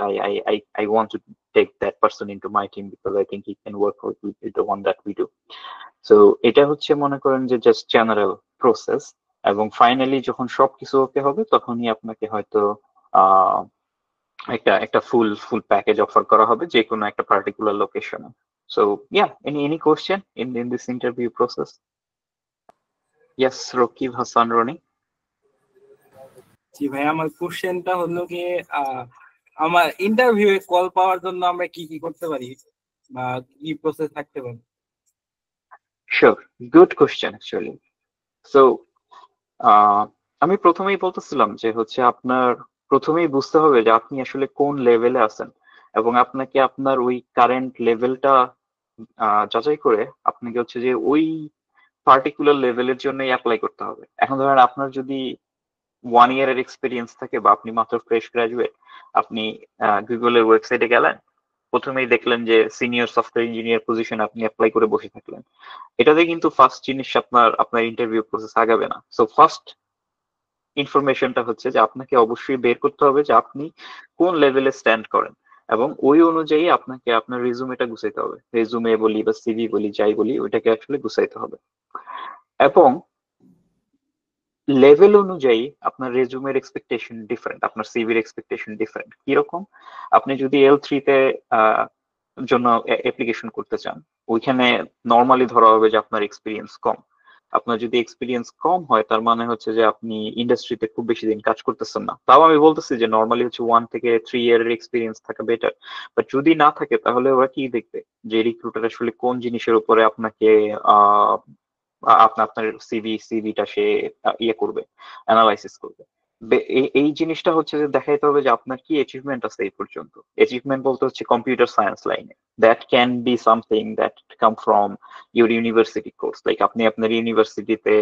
I want to take that person into my team because I think he can work with the one that we do. So এটা হচ্ছে মনে করেন যে just general process. এবং finally যখন সবকিছু ওকে হবে তখনই আপনাকে হয়তো আহ একটা একটা ফুল প্যাকেজ অফার করা হবে যে কোনো একটা পার্টিকুলার লোকেশনে। So yeah, any question in this interview process? Yes, Rokib Hassan Roni. জি ভাই, আমার কোশ্চেনটা হলো কি, আমার ইন্টারভিউ কল পাওয়ার জন্য আমরা কি কি করতে পারি বা কি প্রসেস থাকতে পারে? Sure, good question actually. So আমি প্রথমেই বলতেছিলাম যে হচ্ছে আপনার প্রথমেই বুঝতে হবে যে আপনি আসলে কোন লেভেলে আছেন, এবং আপনাকে আপনার ওই কারেন্ট লেভেলটা যাচাই করে আপনাকে হচ্ছে যে ওই পার্টিকুলার লেভেলের জন্যই অ্যাপ্লাই করতে হবে। এখন ধরেন আপনার যদি 1 ইয়ারের এক্সপিরিয়েন্স থাকে বা আপনি মাত্র ফ্রেশ গ্রাজুয়েট, আপনি গুগলের ওয়েবসাইটে গেলেন, প্রথমেই দেখলেন যে সিনিয়র সফটওয়্যার ইঞ্জিনিয়ার পজিশন আপনি অ্যাপ্লাই করে বসে থাকলেন, এটাতে কিন্তু ফার্স্ট জিনিস আপনার ইন্টারভিউ প্রসেস আগাবে না। সো ফার্স্ট ইনফরমেশনটা হচ্ছে যে আপনাকে অবশ্যই বের করতে হবে যে আপনি কোন লেভেলে স্ট্যান্ড করেন, এবং ওই অনুযায়ী আপনাকে আপনার রেজুমেটা গুছাইতে হবে। রেজুমে বলি বা সিভি বলি, যাই বলি, ওইটাকে আসলে গুছাইতে হবে। এবং লেভেল অনুযায়ী আপনার রেজুমের এক্সপেকটেশন ডিফারেন্ট, আপনার সিভির এক্সপেকটেশন ডিফারেন্ট। কিরকম? আপনি যদি L3-তে জন্য অ্যাপ্লিকেশন করতে চান, ওইখানে নর্মালি ধরা হবে যে আপনার এক্সপিরিয়েন্স কম। আপনার যদি এক্সপিরিয়েন্স কম হয় তার মানে হচ্ছে যে আপনি ইন্ডাস্ট্রিতে খুব বেশি দিন কাজ করতেছেন না। তাও আমি বলতেছি যে নর্মালি হচ্ছে 1 থেকে 3 ইয়ারের এক্সপিরিয়েন্স থাকা বেটার। বাট যদি না থাকে তাহলে ওরা কি দেখবে যে রিক্রুটার আসলে কোন জিনিসের উপরে আপনাকে আপনার সিভিটা সে ইয়ে করবে, অ্যানালাইসিস করবে। এই জিনিসটা হচ্ছে যে দেখাইতে হবে যে আপনার কি অ্যাচিভমেন্ট আছে এই পর্যন্ত। অ্যাচিভমেন্ট বলতে হচ্ছে কম্পিউটার সায়েন্স লাইনে, that can be something that come from your university course. Like আপনি আপনার ইউনিভার্সিটিতে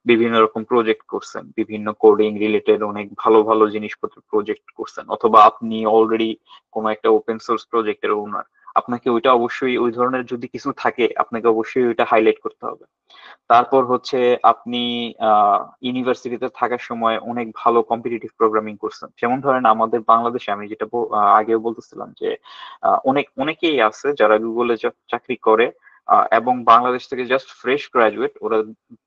বিভিন্ন রকম প্রজেক্ট করছেন, বিভিন্ন কোডিং রিলেটেড অনেক ভালো ভালো জিনিসপত্র প্রজেক্ট করছেন, অথবা আপনি অলরেডি কোনো একটা ওপেন সোর্স প্রজেক্টের ওনার, আপনাকে ওইটা অবশ্যই ওই ধরনের যদি কিছু থাকে আপনাকে অবশ্যই ওইটা হাইলাইট করতে হবে। তারপর হচ্ছে আপনি ইউনিভার্সিটিতে থাকার সময় অনেক ভালো কম্পিটিটিভ প্রোগ্রামিং করছেন। যেমন ধরেন আমাদের বাংলাদেশে, আমি যেটা আগেও বলতেছিলাম যে অনেকেই আছে যারা গুগলে চাকরি করে, এবং বাংলাদেশ থেকে জাস্ট ফ্রেশ গ্রাজুয়েট, ওরা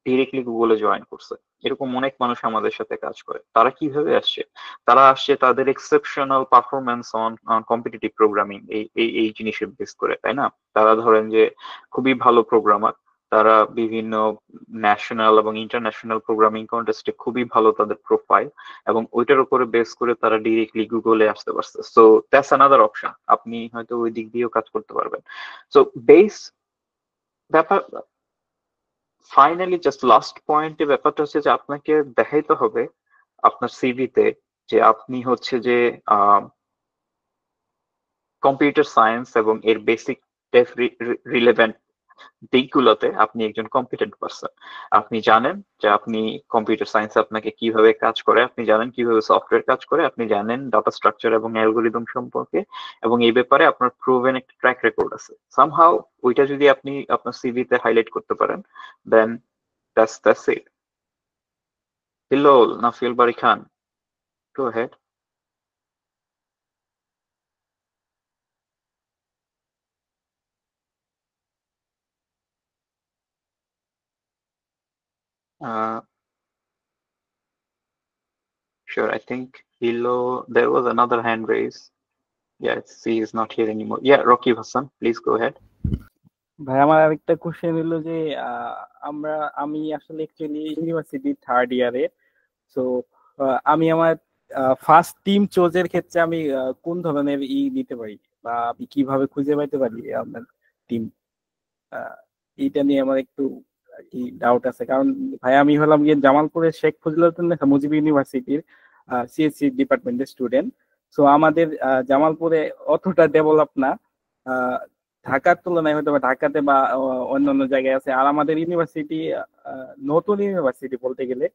ডিরেক্টলি গুগলে জয়েন করছে। এরকম অনেক মানুষ আমাদের সাথে কাজ করে। তারা কিভাবে আসছে? তারা আসছে তাদের exceptional performance on competitive programming, এই এই এই জিনিসের বেস করে, তাই না? তারা ধরেন যে খুবই ভালো প্রোগ্রামার, তারা বিভিন্ন ন্যাশনাল এবং ইন্টারন্যাশনাল প্রোগ্রামিং কন্টেস্টে খুবই ভালো তাদের প্রোফাইল, এবং ওইটার উপরে বেস করে তারা ডিরেক্টলি গুগলে আসতে পারছে। সো দ্যাটস অ্যানাদার অপশন, আপনি হয়তো ওই দিক দিয়েও কাজ করতে পারবেন। সো বেস ব্যাপার, ফাইনালি জাস্ট লাস্ট পয়েন্টে ব্যাপারটা হচ্ছে যে আপনাকে দেখাইতে হবে আপনার সিভিতে যে আপনি হচ্ছে যে কম্পিউটার সায়েন্স এবং এর বেসিক রিলেভেন্ট দিকগুলোতে আপনি একজন কম্পিটেন্ট পারসন। আপনি জানেন যে আপনি কম্পিউটার সায়েন্স আপনাকে কিভাবে কাজ করে, আপনি জানেন কিভাবে সফটওয়্যার কাজ করে, আপনি জানেন ডাটা স্ট্রাকচার এবং অ্যালগোরিদম সম্পর্কে, এবং এই ব্যাপারে আপনার প্রুভেন একটা ট্র্যাক রেকর্ড আছে সামহাউ। ওইটা যদি আপনি আপনার সিভিতে হাইলাইট করতে পারেন, then that's it. Hillol Nafil Bari Khan, go ahead. Sure, I think below there was another hand raised. Yeah, he is not here anymore. Yeah, Rocky Hassan, please go ahead. ভাই আমার আরেকটা কোশ্চেন হলো যে আমি আসলে অ্যাকচুয়ালি ইউনিভার্সিটি থার্ড ইয়ারে। সো আমি আমার ফার্স্ট টিম চোজের ক্ষেত্রে আমি কোন ধরনের নিতে পারি, বা আমি কিভাবে খুঁজে পাইতে পারি আপনার টিম? এইটা নিয়ে আমার একটু কি ডাউট আছে, কারণ ভাই আমি হলাম গিয়ে জামালপুরের শেখ ফজিলাতুন্নেসা মুজিব ইউনিভার্সিটির সিএসসি ডিপার্টমেন্টের স্টুডেন্ট। সো আমাদের জামালপুরে অতটা ডেভেলপ না, আহ, ঢাকার তুলনায় হয়তো বা ঢাকাতে বা অন্যান্য জায়গায় আছে। আর আমাদের ইউনিভার্সিটি নতুন ইউনিভার্সিটি বলতে গেলে,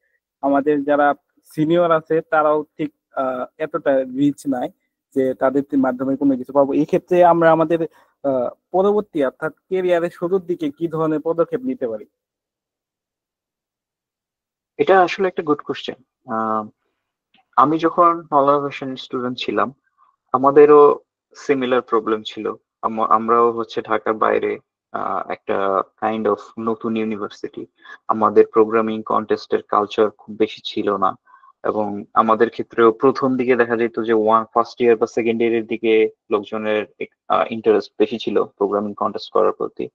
আমাদের যারা সিনিয়র আছে তারাও ঠিক এতটা রিচ নাই যে তাদের মাধ্যমে কোনো কিছু পাবো। এই ক্ষেত্রে আমরা আমাদের পরবর্তী অর্থাৎ কেরিয়ারের শুরুর দিকে কি ধরনের পদক্ষেপ নিতে পারি? এটা আসলে একটা গুড কোশ্চেন। আমি যখন নলাভার্সন স্টুডেন্ট ছিলাম, আমাদেরও সিমিলার প্রবলেম ছিল। আমরাও হচ্ছে ঢাকার বাইরে একটা কাইন্ড অফ নতুন ইউনিভার্সিটি, আমাদের প্রোগ্রামিং কন্টেস্টের কালচার খুব বেশি ছিল না, এবং আমাদের ক্ষেত্রেও প্রথম দিকে দেখা যেত যে ফার্স্ট ইয়ার বা সেকেন্ড ইয়ারের দিকে লোকজনের ইন্টারেস্ট বেশি ছিল প্রোগ্রামিং কন্টেস্ট করার প্রতি।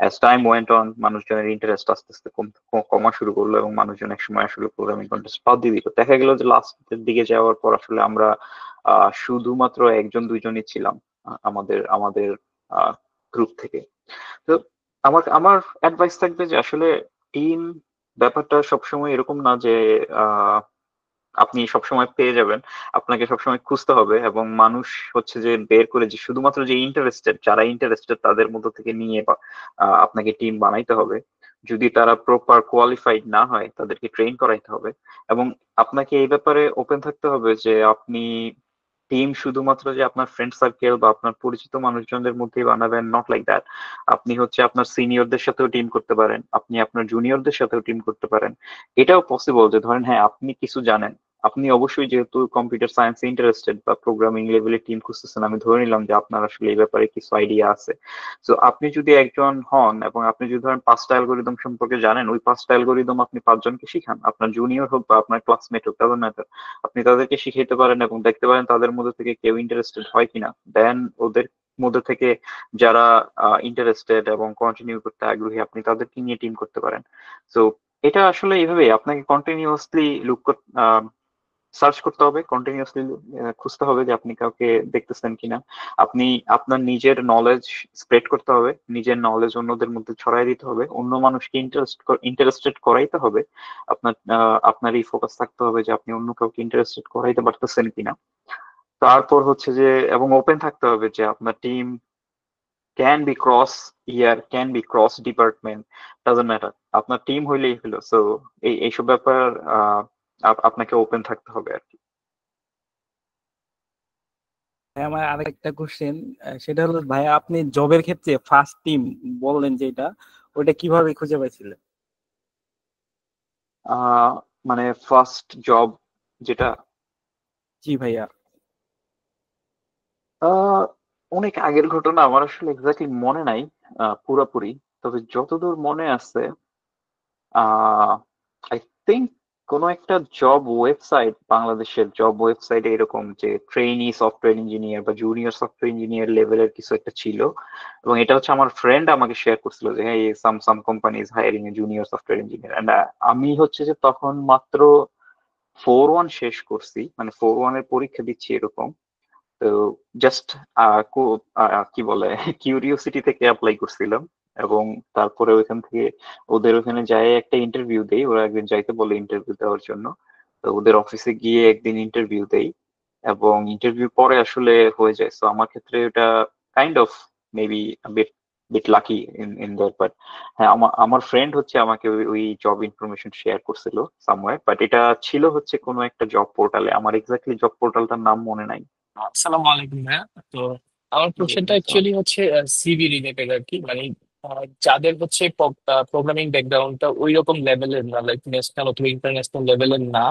অ্যাজ টাইম ওয়েন্ট অন, মানুষজনের ইন্টারেস্ট আস্তে আস্তে কমা শুরু করলো, এবং মানুষজন এক সময় আসলে প্রোগ্রামিং কন্টেস্ট বাদ দিয়ে দিল। দেখা গেল যে লাস্টের দিকে যাওয়ার পর আসলে আমরা শুধুমাত্র একজন দুইজনই ছিলাম আমাদের আমাদের গ্রুপ থেকে। তো আমার আমার অ্যাডভাইস থাকবে যে আসলে টিম ব্যাপারটা সবসময় এরকম না যে আপনি সবসময় পেয়ে যাবেন। আপনাকে সবসময় খুঁজতে হবে, এবং মানুষ হচ্ছে যে বের করে যে শুধুমাত্র যে ইন্টারেস্টেড, যারা ইন্টারেস্টেড তাদের মধ্যে থেকে নিয়ে আপনাকে টিম বানাইতে হবে। যদি তারা প্রপার কোয়ালিফাইড না হয়, তাদেরকে ট্রেন করাইতে হবে। এবং আপনাকে এই ব্যাপারে ওপেন থাকতে হবে যে আপনি টিম শুধুমাত্র যে আপনার ফ্রেন্ড সার্কেল বা আপনার পরিচিত মানুষজনদের মধ্যেই বানাবেন, নট লাইক দ্যাট। আপনি হচ্ছে আপনার সিনিয়রদের সাথেও টিম করতে পারেন, আপনি আপনার জুনিয়রদের সাথেও টিম করতে পারেন। এটাও পসিবল যে ধরেন হ্যাঁ আপনি কিছু জানেন, আপনি অবশ্যই যেহেতু কম্পিউটার সায়েন্সে ইন্টারেস্টেড বা প্রোগ্রামিং লেভেলে টিম খুঁজতেছেন, আমি ধরে নিলাম যে আপনার আসলে এই ব্যাপারে কিছু আইডিয়া আছে। তো আপনি যদি একজন হন এবং আপনি যদি ধরেন 5টা অ্যালগোরিদম সম্পর্কে জানেন, ওই 5টা অ্যালগোরিদম আপনি 5জনকে শিখান, আপনার জুনিয়র হোক বা আপনার ক্লাসমেট হোক, ডাজন্ট ম্যাটার। আপনি তাদেরকে শিখাইতে পারেন এবং দেখতে পারেন তাদের মধ্যে থেকে কেউ ইন্টারেস্টেড হয় কিনা। দেন ওদের মধ্যে থেকে যারা ইন্টারেস্টেড এবং কন্টিনিউ করতে আগ্রহী, আপনি তাদেরকে নিয়ে টিম করতে পারেন। তো এটা আসলে এইভাবে আপনাকে কন্টিনিউয়াসলি সার্চ করতে হবে, কন্টিনিউয়াসলি খুঁজতে হবে যে আপনি কাউকে দেখতেছেন কিনা। আপনি আপনার নিজের নলেজ স্প্রেড করতে হবে, নিজের নলেজ অন্যদের মধ্যে ছড়াই দিতে হবে, অন্য মানুষকে ইন্টারেস্টেড করাইতে হবে। আপনার এই ফোকাস থাকতে হবে যে আপনি অন্য কাউকে ইন্টারেস্টেড করাইতে পারতেছেন কিনা। তারপর হচ্ছে যে এবং ওপেন থাকতে হবে যে আপনার team can be cross year, can be cross department, doesn't matter, আপনার টিম হইলেই হলো। সো এইসব ব্যাপার আপনাকে ওপেন থাকতে হবে আর কি। আমার আরেকটা কোশ্চেন, সেটা হলো ভাই আপনি জবের ক্ষেত্রে ফার্স্ট টিম বললেন যেটা, ওটা কিভাবে খুঁজে পাইছিলেন? মানে ফার্স্ট জব যেটা, জি ভাইয়া। আহ, অনেক আগের ঘটনা, আমার আসলে এক্স্যাক্টলি মনে নাই পুরোপুরি। তবে যতদূর মনে আছে আই থিঙ্ক কোনো একটা জব ওয়েবসাইট, বাংলাদেশের জব ওয়েবসাইটে এরকম যে ট্রেইনি সফটওয়্যার ইঞ্জিনিয়ার বা জুনিয়র সফটওয়্যার ইঞ্জিনিয়ার লেভেলের কিছু একটা ছিল, এবং এটা হচ্ছে আমার ফ্রেন্ড আমাকে শেয়ার করছিল যে হ্যাঁ some company is hiring a junior software engineer. And আমি হচ্ছে যে তখন মাত্র 4-1 শেষ করছি, মানে 4-1 এর পরীক্ষা দিচ্ছি এরকম। তো জাস্ট কি বলে কিউরিওসিটি থেকে অ্যাপ্লাই করছিলাম, এবং তারপরে ওইখান থেকে ওদের ওখানে যাই একটা ইন্টারভিউ দেই, ওরা একদিন যাইতে বলে ইন্টারভিউ দেওয়ার জন্য। তো ওদের অফিসে গিয়ে একদিন ইন্টারভিউ দেই, এবং ইন্টারভিউ পরে আসলে হয়ে যায়। তো আমার ক্ষেত্রে এটা kind of maybe bit bit lucky in that. But হ্যাঁ, আমার আমার ফ্রেন্ড হচ্ছে আমাকে ওই জব ইনফরমেশন শেয়ার করছিল সামওয়্যার, বাট এটা ছিল হচ্ছে কোনো একটা জব পোর্টালে। আমার এক্স্যাক্টলি জব পোর্টালটার নাম মনে নাই। আসসালামু আলাইকুম ভাইয়া। তো আমার কোশ্চেনটা অ্যাকচুয়ালি হচ্ছে সিভি রিলেটেড আর কি, মানে যাদের হচ্ছে প্রোগ্রামিং ব্যাকগ্রাউন্ডটা ওই রকম লেভেলের না, লাইক ন্যাশনাল অথবা ইন্টারন্যাশনাল লেভেলের না,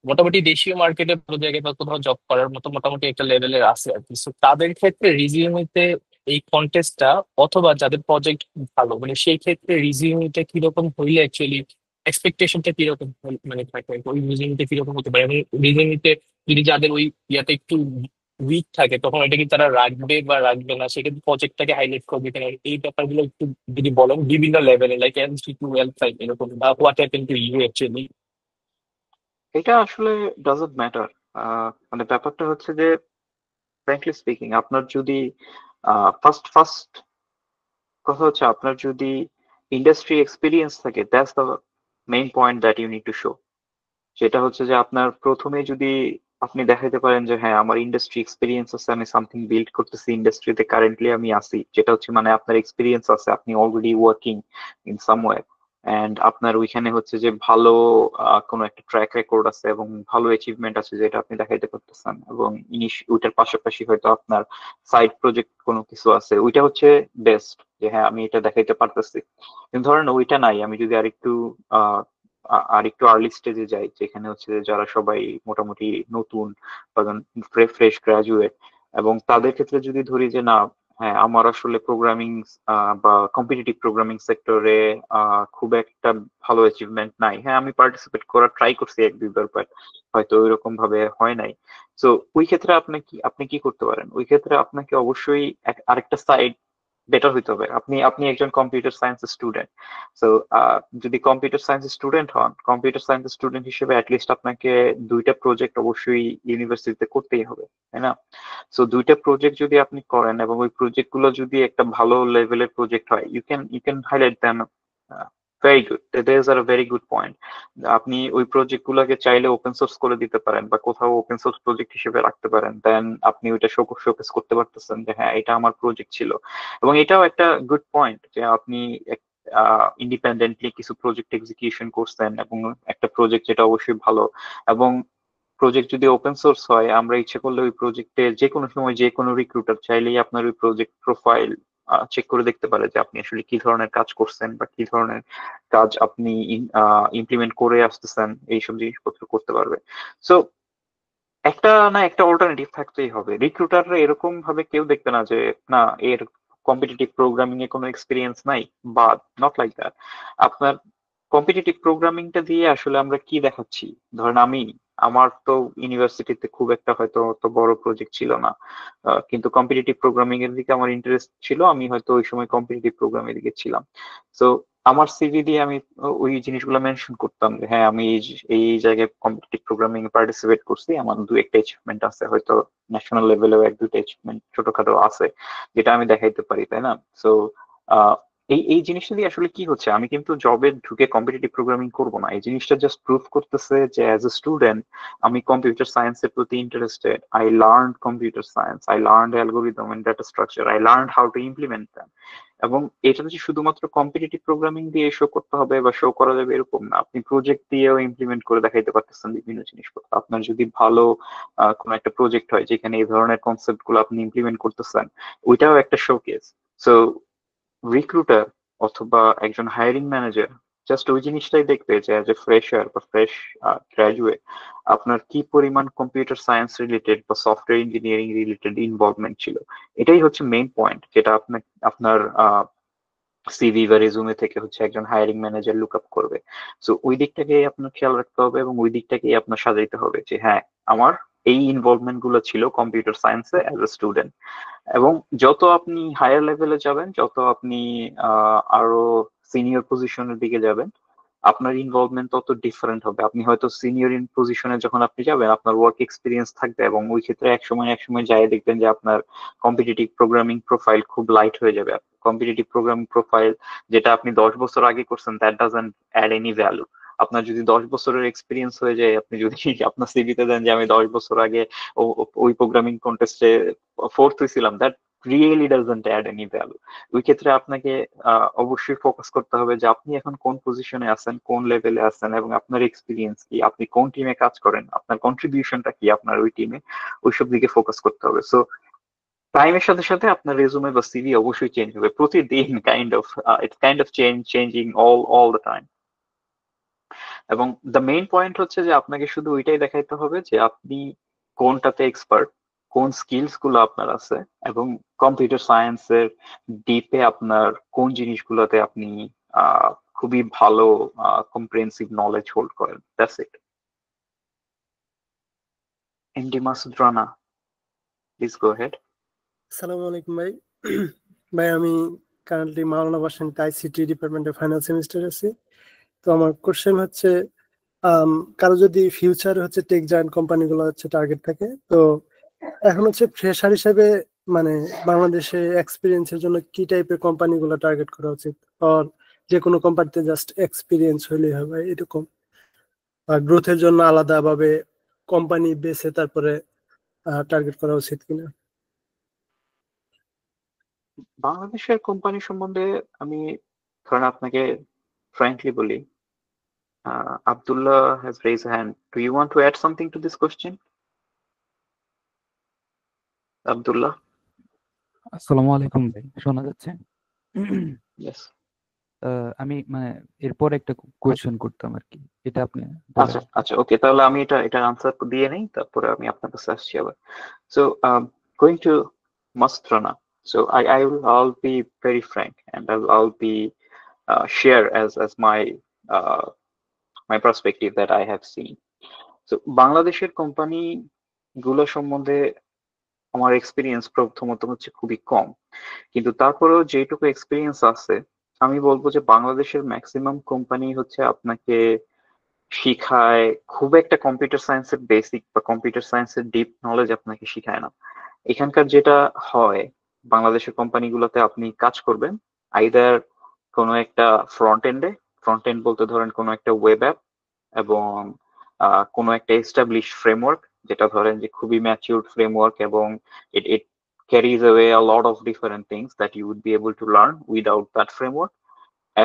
মোটামুটি দেশীয় মার্কেটে ভালো জায়গায় বা কোথাও জব করার মতো মোটামুটি একটা লেভেলের আছে আর কি। So তাদের ক্ষেত্রে রিজিউমিতে এই কন্টেস্টটা, অথবা যাদের প্রজেক্ট ভালো, মানে সেই ক্ষেত্রে রিজিউমিটা কিরকম হইলে অ্যাকচুয়ালি এক্সপেকটেশনটা কিরকম মানে থাকে, ওই রিজিউমিটা কিরকম হতে পারে, রিজিউমিতে যদি যাদের ওই ইয়াতে একটু উইক থাকে তখন এটা কি তারা রাখবে বা রাখবে না, সেক্ষেত্রে প্রজেক্টটাকে হাইলাইট করবে কিনা, এই ব্যাপারগুলো একটু যদি বলেন বিভিন্ন লেভেলে, like NC to L five এরকম, বা what happen to you actually. এটা আসলে ডাজন্ট ম্যাটার। মানে ব্যাপারটা হচ্ছে যে ফ্র্যাঙ্কলি স্পিকিং, আপনার যদি ফার্স্ট ফার্স্ট কথা হচ্ছে আপনার যদি ইন্ডাস্ট্রি এক্সপিরিয়েন্স থাকে, that's the main point that you need to show. সেটা হচ্ছে যে আপনার প্রথমে যদি আপনি দেখাতে পারেন যে হ্যাঁ আমার ইন্ডাস্ট্রি এক্সপিরিয়েন্স আছে, আমি সামথিং বিল্ড করতেছি ইন্ডাস্ট্রিতে, কারেন্টলি আমি আছি, যেটা হচ্ছে মানে আপনার এক্সপিরিয়েন্স আছে, আপনি already working in somewhere, and আপনার ওইখানে হচ্ছে যে ভালো কোনো একটা ট্র্যাক রেকর্ড আছে এবং ভালো অ্যাচিভমেন্ট আছে যেটা আপনি দেখাইতে পারতেছেন, এবং ওইটার পাশাপাশি হয়তো আপনার সাইড প্রজেক্ট কোনো কিছু আছে, ওইটা হচ্ছে বেস্ট যে হ্যাঁ আমি এটা দেখাইতে পারতেছি। কিন্তু ধরেন ওইটা নাই, আমি যদি আরেকটু আর একটু আর্লি স্টেজে যাই, যেখানে হচ্ছে যে যারা সবাই মোটামুটি নতুন বা ফ্রেশ গ্রাজুয়েট, এবং তাদের ক্ষেত্রে যদি ধরি যে না হ্যাঁ আমার আসলে প্রোগ্রামিং বা কম্পিটিটিভ প্রোগ্রামিং সেক্টরে খুব একটা ভালো অ্যাচিভমেন্ট নাই, হ্যাঁ আমি পার্টিসিপেট করার ট্রাই করছি এক দুইবার, বাট হয়তো ওইরকম ভাবে হয় নাই। তো ওই ক্ষেত্রে আপনি কি করতে পারেন, ওই ক্ষেত্রে আপনাকে অবশ্যই আরেকটা সাইড বেটার হইতে হবে। আপনি আপনি একজন কম্পিউটার সায়েন্স স্টুডেন্ট। সো যদি কম্পিউটার সায়েন্স স্টুডেন্ট হন, কম্পিউটার সায়েন্স স্টুডেন্ট হিসেবে অ্যাটলিস্ট আপনাকে 2টা প্রজেক্ট অবশ্যই ইউনিভার্সিটিতে করতেই হবে, তাই না? সো 2টা প্রজেক্ট যদি আপনি করেন এবং ওই প্রজেক্ট গুলো যদি একটা ভালো লেভেলের প্রজেক্ট হয়, you can highlight then very good, there are very good point. আপনি ওই প্রজেক্ট গুলোকে চাইলে ওপেন সোর্স করে দিতে পারেন বা কোথাও ওপেন সোর্স প্রজেক্ট হিসেবে রাখতে পারেন, দেন আপনি ওইটা শোকেস করতে পারতেছেন যে হ্যাঁ এটা আমার প্রজেক্ট ছিল। এবং এটাও একটা গুড পয়েন্ট যে আপনি ইন্ডিপেন্ডেন্টলি কিছু প্রজেক্ট এক্সিকিউশন করছেন, এবং একটা প্রজেক্ট যেটা অবশ্যই ভালো। এবং প্রজেক্ট যদি ওপেন সোর্স হয়, আমরা ইচ্ছে করলে ওই প্রজেক্টে যে কোনো সময় যে কোনো রিক্রুটার চাইলেই আপনার ওই প্রজেক্ট প্রোফাইল চেক করে দেখতে পারে যে আপনি আসলে কি ধরনের কাজ করছেন বা কি ধরনের কাজ আপনি ইমপ্লিমেন্ট করে আসতেছেন, এইসব জিনিসপত্র করতে পারবে। সো একটা না একটা অল্টারনেটিভ থাকতেই হবে। রিক্রুটাররা এরকম ভাবে কেউ দেখবে না যে না এর কম্পিটিটিভ প্রোগ্রামিং এ কোনো এক্সপিরিয়েন্স নাই, বা নট লাইক দ্যাট। আপনার কম্পিটিটিভ প্রোগ্রামিংটা দিয়ে আসলে আমরা কি দেখাচ্ছি? ধরেন আমার তো ইউনিভার্সিটিতে খুব একটা হয়তো অত বড় প্রজেক্ট ছিল না, কিন্তু কম্পিটিটিভ প্রোগ্রামিং এর দিকে আমার ইন্টারেস্ট ছিল, আমি হয়তো ওই সময় কম্পিটিটিভ প্রোগ্রামের দিকে ছিলাম। তো আমার সিভি দিয়ে আমি ওই জিনিসগুলো মেনশন করতাম যে হ্যাঁ আমি এই জায়গায় কম্পিটিটিভ প্রোগ্রামিং এ পার্টিসিপেট করছি, আমার 2-1টা অ্যাচিভমেন্ট আছে, হয়তো ন্যাশনাল লেভেলেও 1-2টা অ্যাচিভমেন্ট ছোটখাটো আছে যেটা আমি দেখাইতে পারি, তাই না? সো এই জিনিসটা দিয়ে আসলে কি হচ্ছে, আমি কিন্তু জবে ঢুকে কম্পিটিটিভ প্রোগ্রামিং করব না, এই জিনিসটা জাস্ট প্রুভ করতেছে যে অ্যাজ এ স্টুডেন্ট আমি কম্পিউটার সায়েন্সের প্রতি interested. I learn computer science, I learn algorithm and data structure, I learn how to implement them. এবং এটা যে শুধুমাত্র কম্পিটিটিভ প্রোগ্রামিং দিয়ে শো করতে হবে বা শো করা যাবে এরকম না, আপনি প্রজেক্ট দিয়েও ইমপ্লিমেন্ট করে দেখাইতে পারতেছেন বিভিন্ন জিনিসপত্র। আপনার যদি ভালো কোনো একটা প্রজেক্ট হয় যেখানে এই ধরনের কনসেপ্ট গুলো আপনি ইমপ্লিমেন্ট করতেছেন, ওইটাও একটা শোকেস। সো রিক্রুটার অথবা একজন হায়ারিং ম্যানেজার জাস্ট ওই জিনিসটাই দেখবে যে অ্যাজ এ ফ্রেশার বা ফ্রেশ গ্রাজুয়েট আপনার কি পরিমাণ কম্পিউটার সায়েন্স রিলেটেড বা সফটওয়্যার ইঞ্জিনিয়ারিং রিলেটেড ইনভলভমেন্ট ছিল। এটাই হচ্ছে মেইন পয়েন্ট যেটা আপনার সিভি বা রেজুমে থেকে হচ্ছে একজন হায়ারিং ম্যানেজার লুক আপ করবে। সো ওই দিকটাকে আপনার খেয়াল রাখতে হবে এবং ওই দিকটাকেই আপনার সাজাইতে হবে যে হ্যাঁ আমার এই ইনভলভমেন্ট গুলো ছিল কম্পিউটার সায়েন্সে অ্যাজ এ স্টুডেন্ট। এবং যত আপনি হায়ার লেভেলে যাবেন, যত আপনি আরো সিনিয়র পজিশনের দিকে যাবেন, আপনার ইনভলভমেন্ট তত ডিফারেন্ট হবে। আপনি হয়তো সিনিয়র ইন পজিশনে যখন আপনি যাবেন আপনার ওয়ার্ক এক্সপিরিয়েন্স থাকবে এবং ওই ক্ষেত্রে এক সময় যাই দেখবেন যে আপনার কম্পিটিটিভ প্রোগ্রামিং প্রোফাইল খুব লাইট হয়ে যাবে। কম্পিটিটিভ প্রোগ্রামিং প্রোফাইল যেটা আপনি 10 বছর আগে করছেন, that doesn't add any value. আপনার যদি 10 বছরের এক্সপিরিয়েন্স হয়ে যায়, আপনি যদি আপনার সিভিতে দেন যে আমি 10 বছর আগে ওই প্রোগ্রামিং কন্টেস্টে ফোর্থ হয়েছিলাম, that really doesn't add any value. ওই ক্ষেত্রে আপনাকে অবশ্যই ফোকাস করতে হবে যে আপনি এখন কোন পজিশনে আছেন, কোন লেভেলে আছেন এবং আপনার এক্সপিরিয়েন্স কি, আপনি কোন টিমে কাজ করেন, আপনার কন্ট্রিবিউশনটা কি আপনার ওই টিমে, ওইসব দিকে ফোকাস করতে হবে। সো টাইমের সাথে সাথে আপনার রেজুমে বা সিভি অবশ্যই চেঞ্জ হবে প্রতিদিন, kind of changing all the time. এবং দ্য মেইন পয়েন্ট হচ্ছে যে আপনাকে শুধু ওইটাই দেখাইতে হবে যে আপনি কোনটাতে এক্সপার্ট, কোন স্কিলস গুলো আপনার আছে এবং কম্পিউটার সায়েন্সের ডিপে আপনার কোন জিনিসগুলোতে আপনি খুবই ভালো কম্প্রিহেনসিভ নলেজ হোল্ড করেন। That's it. MD Masud Rana, please go head. আসসালামু আলাইকুম ভাই। ভাই আমি কারেন্টলি মাওলানা ভার্সিটিতে আইসিটি ডিপার্টমেন্টে ফাইনাল সেমিস্টার আছি। তো আমার কোশ্চেন হচ্ছে কারো যদি ফিউচার হচ্ছে টেক জায়ান্ট কোম্পানিগুলো হচ্ছে টার্গেট থাকে, তো এখন হচ্ছে ফ্রেশার হিসেবে মানে বাংলাদেশে এক্সপিরিয়েন্সের জন্য কি টাইপের কোম্পানিগুলো টার্গেট করা উচিত, আর যে কোনো কোম্পানিতে জাস্ট এক্সপিরিয়েন্স হইলেই হবে এরকম, আর গ্রোথের জন্য আলাদাভাবে কোম্পানি বেছে তারপরে টার্গেট করা উচিত কিনা? বাংলাদেশের কোম্পানি সম্বন্ধে আমি ধরেন আপনাকে ফ্র্যাঙ্কলি বলি, Abdullah has raised a hand. Do you want to add something to this question? Abdullah? আসসালামু আলাইকুম ভাই, শোনা যাচ্ছে? Yes. আমি মানে এরপর একটা কোয়েশ্চেন করতাম আর কি, এটা আপনি আচ্ছা আচ্ছা, ওকে, তাহলে আমি এটার আনসার দিয়ে নেই, তারপরে আমি আপনার কাছে আসছি আবার। So going to Masud Rana. So I'll be very frank and I'll be share as my perspective that I have seen. So বাংলাদেশের কোম্পানি গুলো সম্বন্ধে আমার এক্সপিরিয়েন্স প্রথমত হচ্ছে খুবই কম, কিন্তু তারপরেও যেটুকু এক্সপিরিয়েন্স আছে আমি বলবো যে বাংলাদেশের ম্যাক্সিমাম কোম্পানি হচ্ছে আপনাকে শিখায় খুব একটা কম্পিউটার সায়েন্সের বেসিক বা কম্পিউটার সায়েন্সের ডিপ নলেজ আপনাকে শিখায় না। এখানকার যেটা হয় বাংলাদেশের কোম্পানিগুলোতে আপনি কাজ করবেন আইদার কোনো একটা ফ্রন্ট এন্ড বলতে ধরেন কোনো একটা ওয়েব অ্যাপ এবং কোনো একটা এস্টাবলিশ ফ্রেমওয়ার্ক, যেটা ধরেন যে খুবই ম্যাচিউরড ফ্রেমওয়ার্ক এবং it carries away a lot of different things that you would be able to learn without that framework.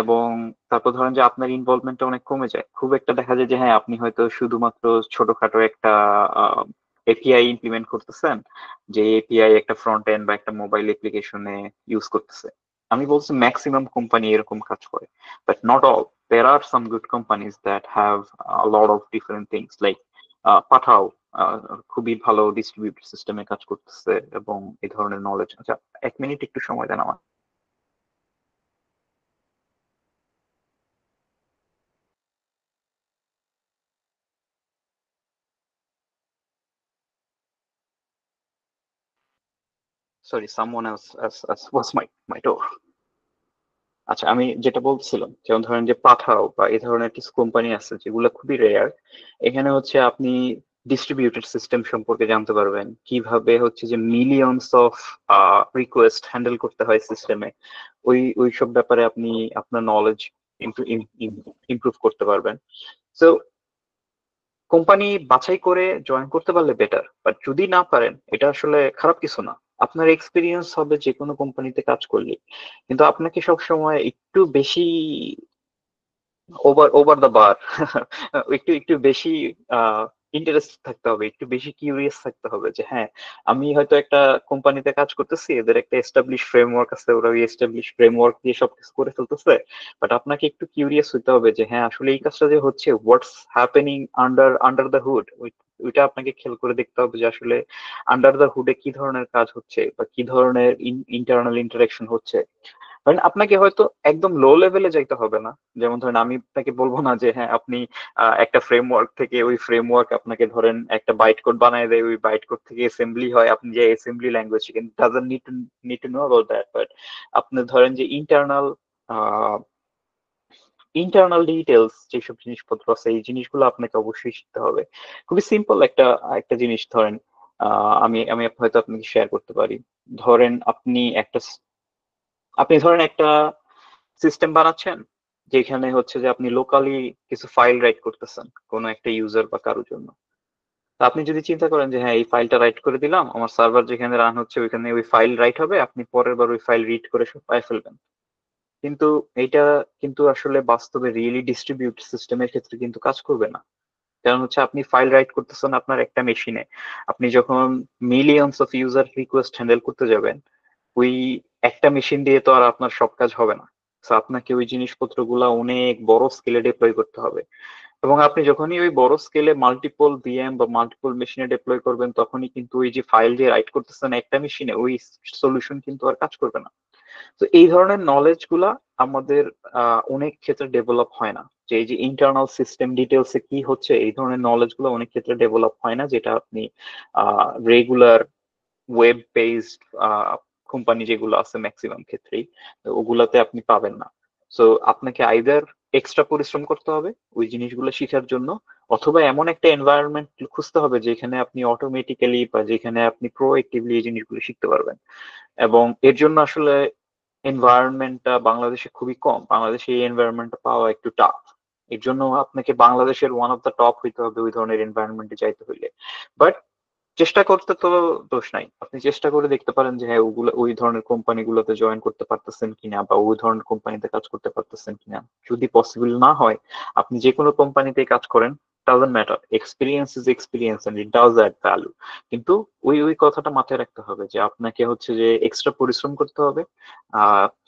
এবং তারপর ধরেন যে আপনার ইনভলভমেন্টটা অনেক কমে যায়, খুব একটা দেখা যায় যে হ্যাঁ আপনি হয়তো শুধুমাত্র ছোটখাটো একটা এপিআই ইমপ্লিমেন্ট করতেছেন, যে এপিআই একটা ফ্রন্ট এন্ড বা একটা মোবাইল অ্যাপ্লিকেশনে ইউজ করতেছে। আমি বলছি ম্যাক্সিমাম কোম্পানি এরকম কাজ করে, but not all. There are some good companies that have lot of different things like Pathao খুবই ভালো ডিস্ট্রিবিউটেড সিস্টেমে কাজ করতেছে এবং এই ধরনের নলেজ। আচ্ছা, 1 মিনিট একটু সময় দেন আমার। Sorry, someone else was my door. আচ্ছা, আমি যেটা বলছিলাম, যেমন ধরেন যে পাঠাও বা এই ধরনের কিছু কোম্পানি আছে যেগুলো খুবই রেয়ার। এখানে হচ্ছে আপনি ডিস্ট্রিবিউটেড সিস্টেম সম্পর্কে জানতে পারবেন, কিভাবে হচ্ছে যে মিলিয়নস অফ রিকোয়েস্ট হ্যান্ডেল করতে হয় সিস্টেমে, ওই সব ব্যাপারে আপনি আপনার নলেজ ইমপ্রুভ করতে পারবেন। সো কোম্পানি বাছাই করে জয়েন করতে পারলে বেটার, বাট যদি না পারেন এটা আসলে খারাপ কিছু না। আপনার এক্সপিরিয়েন্স হবে যে কোনো কোম্পানিতে কাজ করলে, কিন্তু আপনাকে সবসময় একটু বেশি ওভার দ্য বার একটু বেশি ইন্টারেস্ট থাকতে হবে, একটু বেশি কিউরিয়াস থাকতে হবে যে হ্যাঁ আমি হয়তো একটা কোম্পানিতে কাজ করতেছি, এদের একটা এস্টাবলিশ ফ্রেমওয়ার্ক আছে, ওরা ওই এস্টাবলিশ ফ্রেমওয়ার্ক দিয়ে সবকিছু করে ফেলতেছে, বাট আপনাকে একটু কিউরিয়াস হতে হবে যে হ্যাঁ আসলে এই কাজটা যে হচ্ছে what's happening under the hood, ওইটা আপনাকে খেয়াল করে দেখতে হবে যে আসলে আন্ডার দ্য হুডে কি ধরনের কাজ হচ্ছে বা কি ধরনের ইন্টারনাল ইন্টারাকশন হচ্ছে। কারণ আপনাকে হয়তো একদম লো লেভেলে যাইতে হবে না। যেমন ধরেন আমি আপনাকে বলবো না যে হ্যাঁ আপনি একটা ফ্রেমওয়ার্ক থেকে, ওই ফ্রেমওয়ার্ক আপনাকে ধরেন একটা বাইট কোড বানায় দেয়, ওই বাইট কোড থেকে অ্যাসেম্বলি হয়, আপনি যে অ্যাসেম্বলি ল্যাঙ্গুয়েজ শিখেন, doesn't need to know about that. But আপনি ধরেন যে ইন্টারনাল ডিটেলস যেসব জিনিসপত্র আছে, এই জিনিসগুলো আপনাকে অবশ্যই শিখতে হবে। খুবই সিম্পল একটা একটা জিনিস ধরেন, আমি আমি হয়তো আপনাকে শেয়ার করতে পারি। ধরেন আপনি ধরেন একটা সিস্টেম বানাচ্ছেন যেখানে হচ্ছে যে আপনি লোকালি কিছু ফাইল রাইট করতেছেন কোনো একটা ইউজার বা কারোর জন্য। তা আপনি যদি চিন্তা করেন যে হ্যাঁ এই ফাইলটা রাইট করে দিলাম, আমার সার্ভার যেখানে রান হচ্ছে ওইখানে ওই ফাইল রাইট হবে, আপনি পরের বার ওই ফাইল রিড করে সব পাই ফেলবেন। কিন্তু এইটা কিন্তু আসলে বাস্তবে রিয়েলি ডিস্ট্রিবিউট সিস্টেমের ক্ষেত্রে কিন্তু কাজ করবে না। কারণ হচ্ছে আপনি ফাইল রাইট করতেছেন আপনার একটা মেশিনে, আপনি যখন millions of user request handle করতে যাবেন, ওই একটা মেশিন দিয়ে তো আর আপনার সব কাজ হবে না। তো আপনাকে ওই জিনিসপত্রগুলা অনেক বড় স্কেলে ডিপ্লয় করতে হবে। এবং আপনি যখনই ওই বড় স্কেলে মাল্টিপল ভিএম বা মাল্টিপল মেশিনে ডিপ্লয় করবেন, তখনই কিন্তু ওই যে ফাইল দিয়ে রাইট করতেছেন একটা মেশিনে, ওই সলিউশন কিন্তু আর কাজ করবে না। তো এই ধরনের নলেজ গুলা আমাদের অনেক ক্ষেত্রে ডেভেলপ হয় না। যে এই যে ইন্টারনাল সিস্টেম ডিটেলস এ কি হচ্ছে, এই ধরনের নলেজ গুলো অনেক ক্ষেত্রে ডেভেলপ হয় না, যেটা আপনি রেগুলার ওয়েব বেসড কোম্পানি যেগুলো আছে ম্যাক্সিমাম ক্ষেত্রেই, তো ওগুলাতে আপনি পাবেন না। সো আপনাকে আইদার এক্সট্রা পরিশ্রম করতে হবে ওই জিনিসগুলো শেখার জন্য, অথবা এমন একটা এনভায়রনমেন্ট খুঁজতে হবে যেখানে আপনি অটোমেটিক্যালি বা যেখানে আপনি প্রোঅ্যাক্টিভলি এই জিনিসগুলো শিখতে পারবেন। এবং এর জন্য আসলে এনভায়রনমেন্টটা বাংলাদেশে খুবই কম, বাংলাদেশে এই এনভায়রনমেন্টটা পাওয়া একটু টাফ। এর জন্য আপনাকে বাংলাদেশের ওয়ান অফ দ্য টপ হইতে হবে ওই ধরনের এনভায়রনমেন্টে যাইতে হইলে। বাট চেষ্টা করতে তো দোষ নাই, আপনি চেষ্টা করে দেখতে পারেন যে হ্যাঁ ওগুলো ওই ধরনের কোম্পানিগুলোতে জয়েন করতে পারতেছেন কিনা বা ওই ধরনের কোম্পানিতে কাজ করতে পারতেছেন কিনা। যদি পসিবল না হয়, আপনি যে কোনো কোম্পানিতে কাজ করেন, doesn't matter, experience is experience and it does add value. কিন্তু ওই ওই কথাটা মাথায় রাখতে হবে যে আপনাকে হচ্ছে যে এক্সট্রা পরিশ্রম করতে হবে।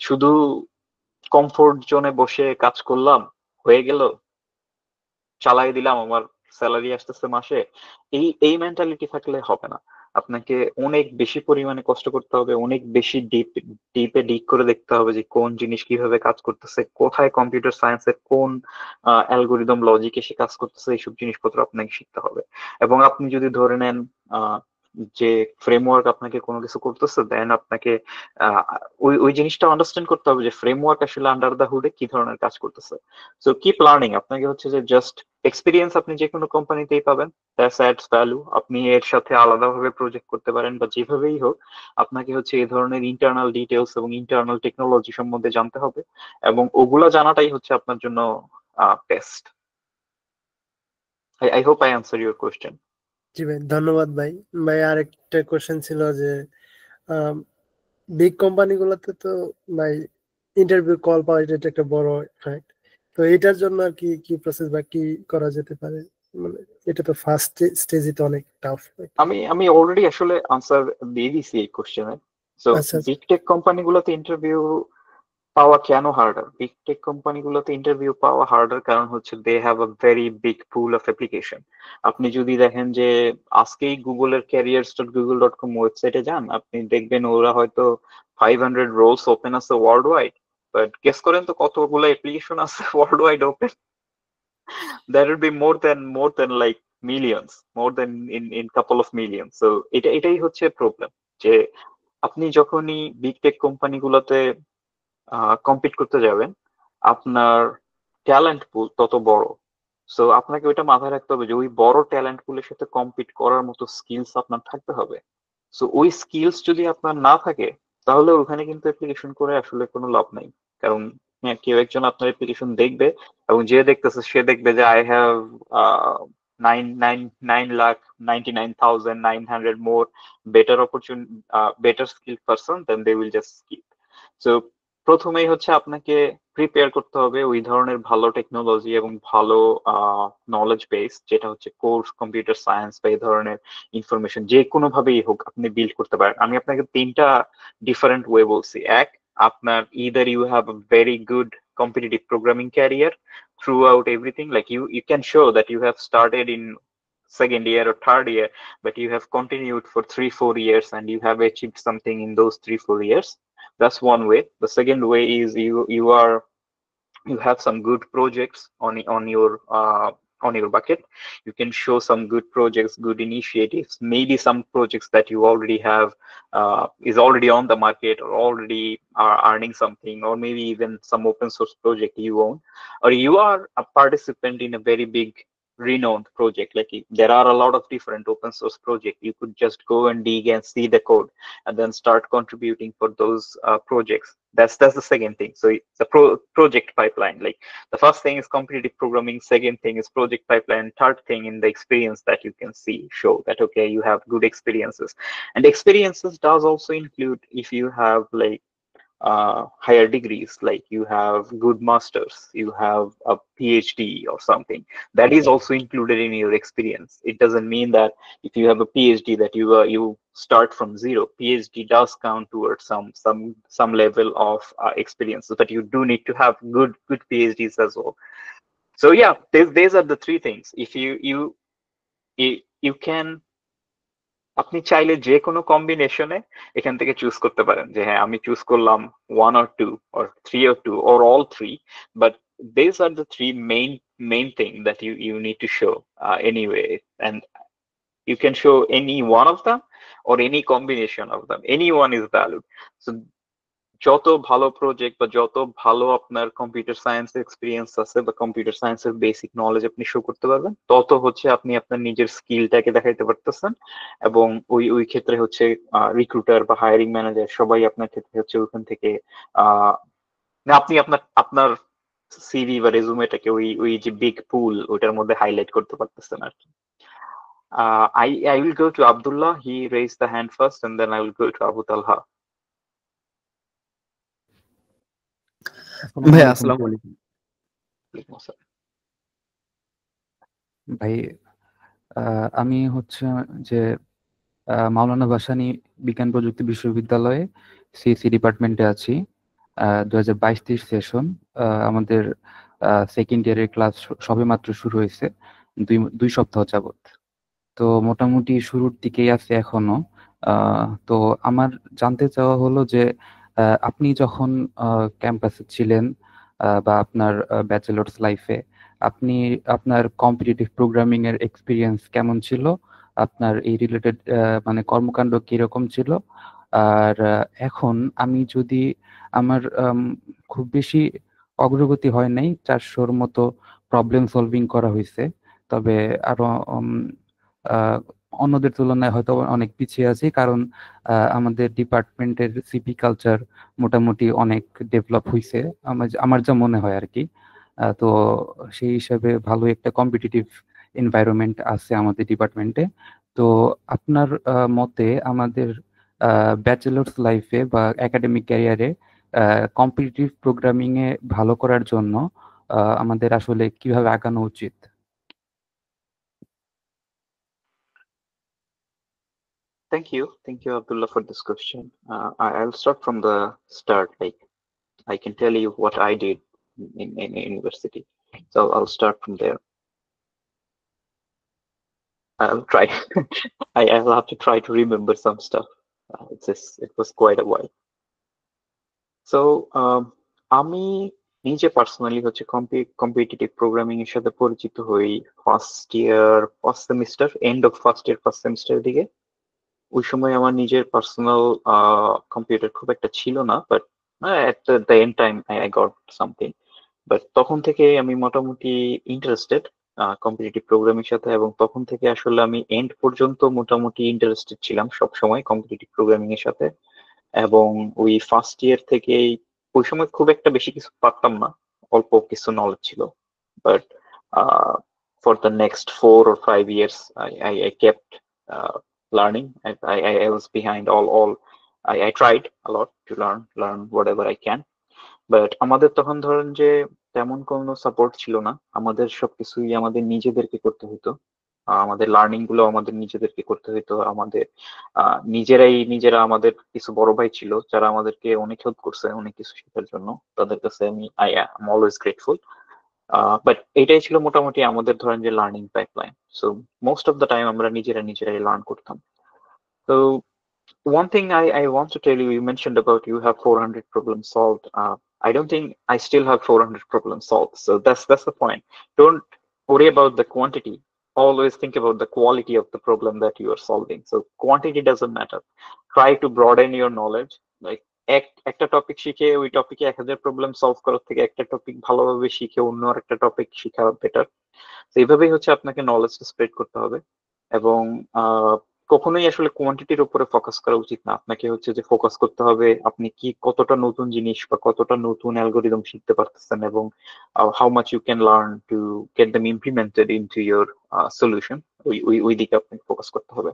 শুধু কমফোর্ট জোনে বসে কাজ করলাম, হয়ে গেল, চালাই দিলাম, আমার স্যালারি আসতেছে মাসে, এই এই মেন্টালিটি থাকলে হবে না। আপনাকে অনেক বেশি পরিমাণে কষ্ট করতে হবে, অনেক বেশি ডিপে ডিগ করে দেখতে হবে যে কোন জিনিস কিভাবে কাজ করতেছে, কোথায় কম্পিউটার সায়েন্সের কোন অ্যালগোরিদম লজিক এসে কাজ করতেছে, এইসব জিনিসপত্র আপনাকে শিখতে হবে। এবং আপনি যদি ধরে নেন যে ফ্রেমওয়ার্ক আপনাকে কোনো কিছু করতেছে, দেন আপনাকে আহ, ওই ওই জিনিসটা আন্ডারস্ট্যান্ড করতে হবে যে ফ্রেমওয়ার্ক আসলে আন্ডার দ্য হুডে কি ধরনের কাজ করতেছে। সো কিপ লার্নিং, আপনাকে হচ্ছে যে জাস্ট এক্সপিরিয়েন্স আপনি যে কোনো কোম্পানিতেই পাবেন, দ্যাটস অ্যাডস ভ্যালু। আপনি এর সাথে আলাদাভাবে প্রজেক্ট করতে পারেন বা যেভাবেই হোক, আপনাকে হচ্ছে এই ধরনের ইন্টারনাল ডিটেলস এবং ইন্টারনাল টেকনোলজি সম্বন্ধে জানতে হবে, এবং ওগুলা জানাটাই হচ্ছে আপনার জন্য best. I hope I answer your question. জি ভাই, ধন্যবাদ ভাই। ভাই আরেকটা কোশ্চেন ছিল যে বিগ কোম্পানিগুলোতে তো ভাই ইন্টারভিউ কল পাওয়া এটা একটা বড় ফ্যাক্ট। তো এটার জন্য আর কি কি প্রসেস বা কি করা যেতে পারে? মানে এটা তো ফার্স্ট স্টেজে তো অনেক টাফ। আমি আমি অলরেডি আসলে আনসার দিয়ে দিছি এই কোশ্চেনের। সো আচ্ছা বিগ টেক কোম্পানিগুলোতে ইন্টারভিউ পাওয়া কেন হার্ডার, বিগ টেক কোম্পানিগুলোতে ইন্টারভিউ পাওয়া হার্ডার কারণ হচ্ছে they have a very big pool of application. আপনি যদি দেখেন যে আজকেই গুগলের careers.google.com ওয়েবসাইটে যান, আপনি দেখবেন ওরা হয়তো 500 রোলস ওপেন আছে ওয়ার্ল্ড ওয়াইড, বাট গেস করেন তো কতগুলো অ্যাপ্লিকেশন আছে world wide open? There will be more than like millions, more than in couple of millions. So এটাই হচ্ছে প্রবলেম, যে আপনি যখনই বিগ টেক কোম্পানিগুলোতে কম্পিট করতে যাবেন, আপনার ট্যালেন্ট পুল তত বড়। সো আপনাকে ওইটা মাথায় রাখতে হবে যে ওই বড় ট্যালেন্ট পুলের সাথে কম্পিট করার মতো স্কিলস আপনার থাকতে হবে। সো ওই স্কিলস যদি আপনার না থাকে, তাহলে ওখানে কিন্তু অ্যাপ্লিকেশন করে আসলে কোনো লাভ নাই। কারণ হ্যাঁ, কেউ একজন আপনার অ্যাপ্লিকেশন দেখবে, এবং যে দেখতেছে সে দেখবে যে I have 9,99,900 more better opportunity, better skill person, then they will just skip. So প্রথমেই হচ্ছে আপনাকে প্রিপেয়ার করতে হবে ওই ধরনের ভালো টেকনোলজি এবং ভালো নলেজ বেস, যেটা হচ্ছে কোর্স কম্পিউটার সায়েন্স বা এই ধরনের ইনফরমেশন যে কোনো ভাবেই হোক আপনি বিল্ড করতে পারেন। আমি আপনাকে তিনটা ডিফারেন্ট ওয়ে বলছি। এক, আপনার either you have a very good competitive programming career throughout everything, like you can show that you have started in second year or third year, but you have continued for 3-4 years and you have achieved something in those 3-4 years. That's one way. The second way is you have some good projects on your bucket. You can show some good projects, good initiatives, maybe some projects that you already have is already on the market or already are earning something, or maybe even some open source project you own, or you are a participant in a very big renowned project. Like there are a lot of different open source projects. You could just go and dig and see the code and then start contributing for those projects. That's the second thing. So it's a project pipeline. Like the first thing is competitive programming, second thing is project pipeline, third thing in the experience that you can see, show that okay, you have good experiences. And experiences does also include if you have like higher degrees, like you have good masters, you have a PhD or something, that is also included in your experience. It doesn't mean that if you have a PhD that you start from zero. PhD does count towards some level of experience, but you do need to have good PhDs as well. So yeah, these are the three things. If you can, আপনি চাইলে যে কোনো কম্বিনেশনে এখান থেকে choose করতে পারেন যে হ্যাঁ আমি চুজ করলাম 1 or 2 or 3 or 2 or all three, but these are the three main thing that you need to show anyway, and you can show any one of them or any combination of them. Anyone is valid. So যত ভালো project বা যত ভালো আপনার computer science experience আছে বা computer সায়েন্সের basic knowledge আপনি শো করতে পারবেন, তত হচ্ছে আপনি আপনার নিজের স্কিলটাকে দেখাইতে পারতেছেন, এবং ওই ক্ষেত্রে হচ্ছে রিক্রুটার বা হায়ারিং ম্যানেজার সবাই আপনার ক্ষেত্রে হচ্ছে ওইখান থেকে আপনি আপনার সিভি বা রেজুমেটাকে ওই যে বিগ পুল ওইটার মধ্যে হাইলাইট করতে পারতেছেন আর কি। I will go to Abdullah. He raised the hand first, and then I will go to Abu Talha. ভাই আসসালামু আলাইকুম। ভাই আমি হচ্ছে যে মাওলানা ভাসানী বিজ্ঞান প্রযুক্তি বিশ্ববিদ্যালয়ে সিএসসি ডিপার্টমেন্টে আছি। 2022-23 সেশন, আমাদের সেকেন্ড ইয়ারের ক্লাস সবেমাত্র শুরু হয়েছে, দুই সপ্তাহ যাবত। তো মোটামুটি শুরুর দিকেই আছে এখনো। তো আমার জানতে চাওয়া হলো যে আপনি যখন ক্যাম্পাসে ছিলেন বা আপনার ব্যাচেলর্স লাইফে আপনি আপনার কম্পিটিটিভ প্রোগ্রামিং এর এক্সপিরিয়েন্স কেমন ছিল, আপনার এই রিলেটেড মানে কর্মকাণ্ড কিরকম ছিল? আর এখন আমি যদি আমার খুব বেশি অগ্রগতি হয় নাই, 400-র মতো প্রবলেম সলভিং করা হয়েছে, তবে আরো অন্যদের তুলনায় হয়তো অনেক পিছিয়ে আছি, কারণ আমাদের ডিপার্টমেন্টের সিপি কালচার মোটামুটি অনেক ডেভেলপ হয়েছে আমার যা মনে হয় আর কি। তো সেই হিসাবে ভালো একটা কম্পিটিটিভ এনভায়রনমেন্ট আছে আমাদের ডিপার্টমেন্টে। তো আপনার মতে আমাদের ব্যাচেলর্স লাইফে বা একাডেমিক ক্যারিয়ারে কম্পিটিটিভ প্রোগ্রামিং এ ভালো করার জন্য আমাদের আসলে কিভাবে আগানো উচিত? Thank you, Abdullah, for this question. I'll start from the start. Like I can tell you what I did in university, so I'll start from there. I'll try. I'll have to try to remember some stuff. It was quite a while. So আমি নিজে personally হচ্ছে competitive programming এর সাথে পরিচিত হই first semester, end of first semester দিকে। ওই সময় আমার নিজের পার্সোনাল কম্পিউটার খুব একটা ছিল না, but at the end time I got something. But তখন থেকে আমি মোটামুটি ইন্টারেস্টেড কম্পিটিটিভ প্রোগ্রামিং সাথে, এবং তখন থেকে আসলে আমি এন্ড পর্যন্ত মোটামুটি ইন্টারেস্টেড ছিলাম সব সময় কম্পিটিটিভ প্রোগ্রামিং এর সাথে। এবং ওই ফার্স্ট ইয়ার থেকেই, ওই সময় খুব একটা বেশি কিছু পারতাম না, অল্প কিছু নলেজ ছিল, but for the next 4 or 5 years I kept learning. I was behind all. I tried a lot to learn whatever I can, but আমাদের তখন ধরেন যে তেমন কোনো সাপোর্ট ছিল না, আমাদের সবকিছুই আমাদের নিজেদেরকে করতে হতো, আমাদের লার্নিং গুলো আমাদের নিজেদেরকে করতে হতো, আমাদের নিজেরা আমাদের কিছু বড় ভাই ছিল যারা আমাদেরকে অনেক হেল্প করছে অনেক কিছু শেখার জন্য, তাদের কাছে I am always grateful. But এটাই ছিল মোটামুটি আমাদের ধরেন যে learning pipeline. So most of the time আমরা নিজেরাই লার্ন করতাম। তো one thing I want to tell you, you mentioned about you have 400 problems solved. I don't think I still have 400 problems solved. So that's the point. Don't worry about the quantity. Always think about the quality of the problem that you are solving. So quantity doesn't matter. Try to broaden your knowledge. Like একটা topic শিখে ওই টপিকে 1000 problem solve করার থেকে একটা topic ভালোভাবে শিখে অন্য একটা টপিক শিখা বেটার। তো এইভাবেই হচ্ছে আপনাকে নলেজটা স্প্রেড করতে হবে এবং কখনোই আসলে কোয়ান্টিটির উপরে ফোকাস করা উচিত না। আপনাকে হচ্ছে যে ফোকাস করতে হবে আপনি কি কতটা নতুন জিনিস বা কতটা নতুন অ্যালগোরিদম শিখতে পারতেছেন এবং how much you can learn to get them implemented into your solution. ওই দিকে আপনাকে ফোকাস করতে হবে।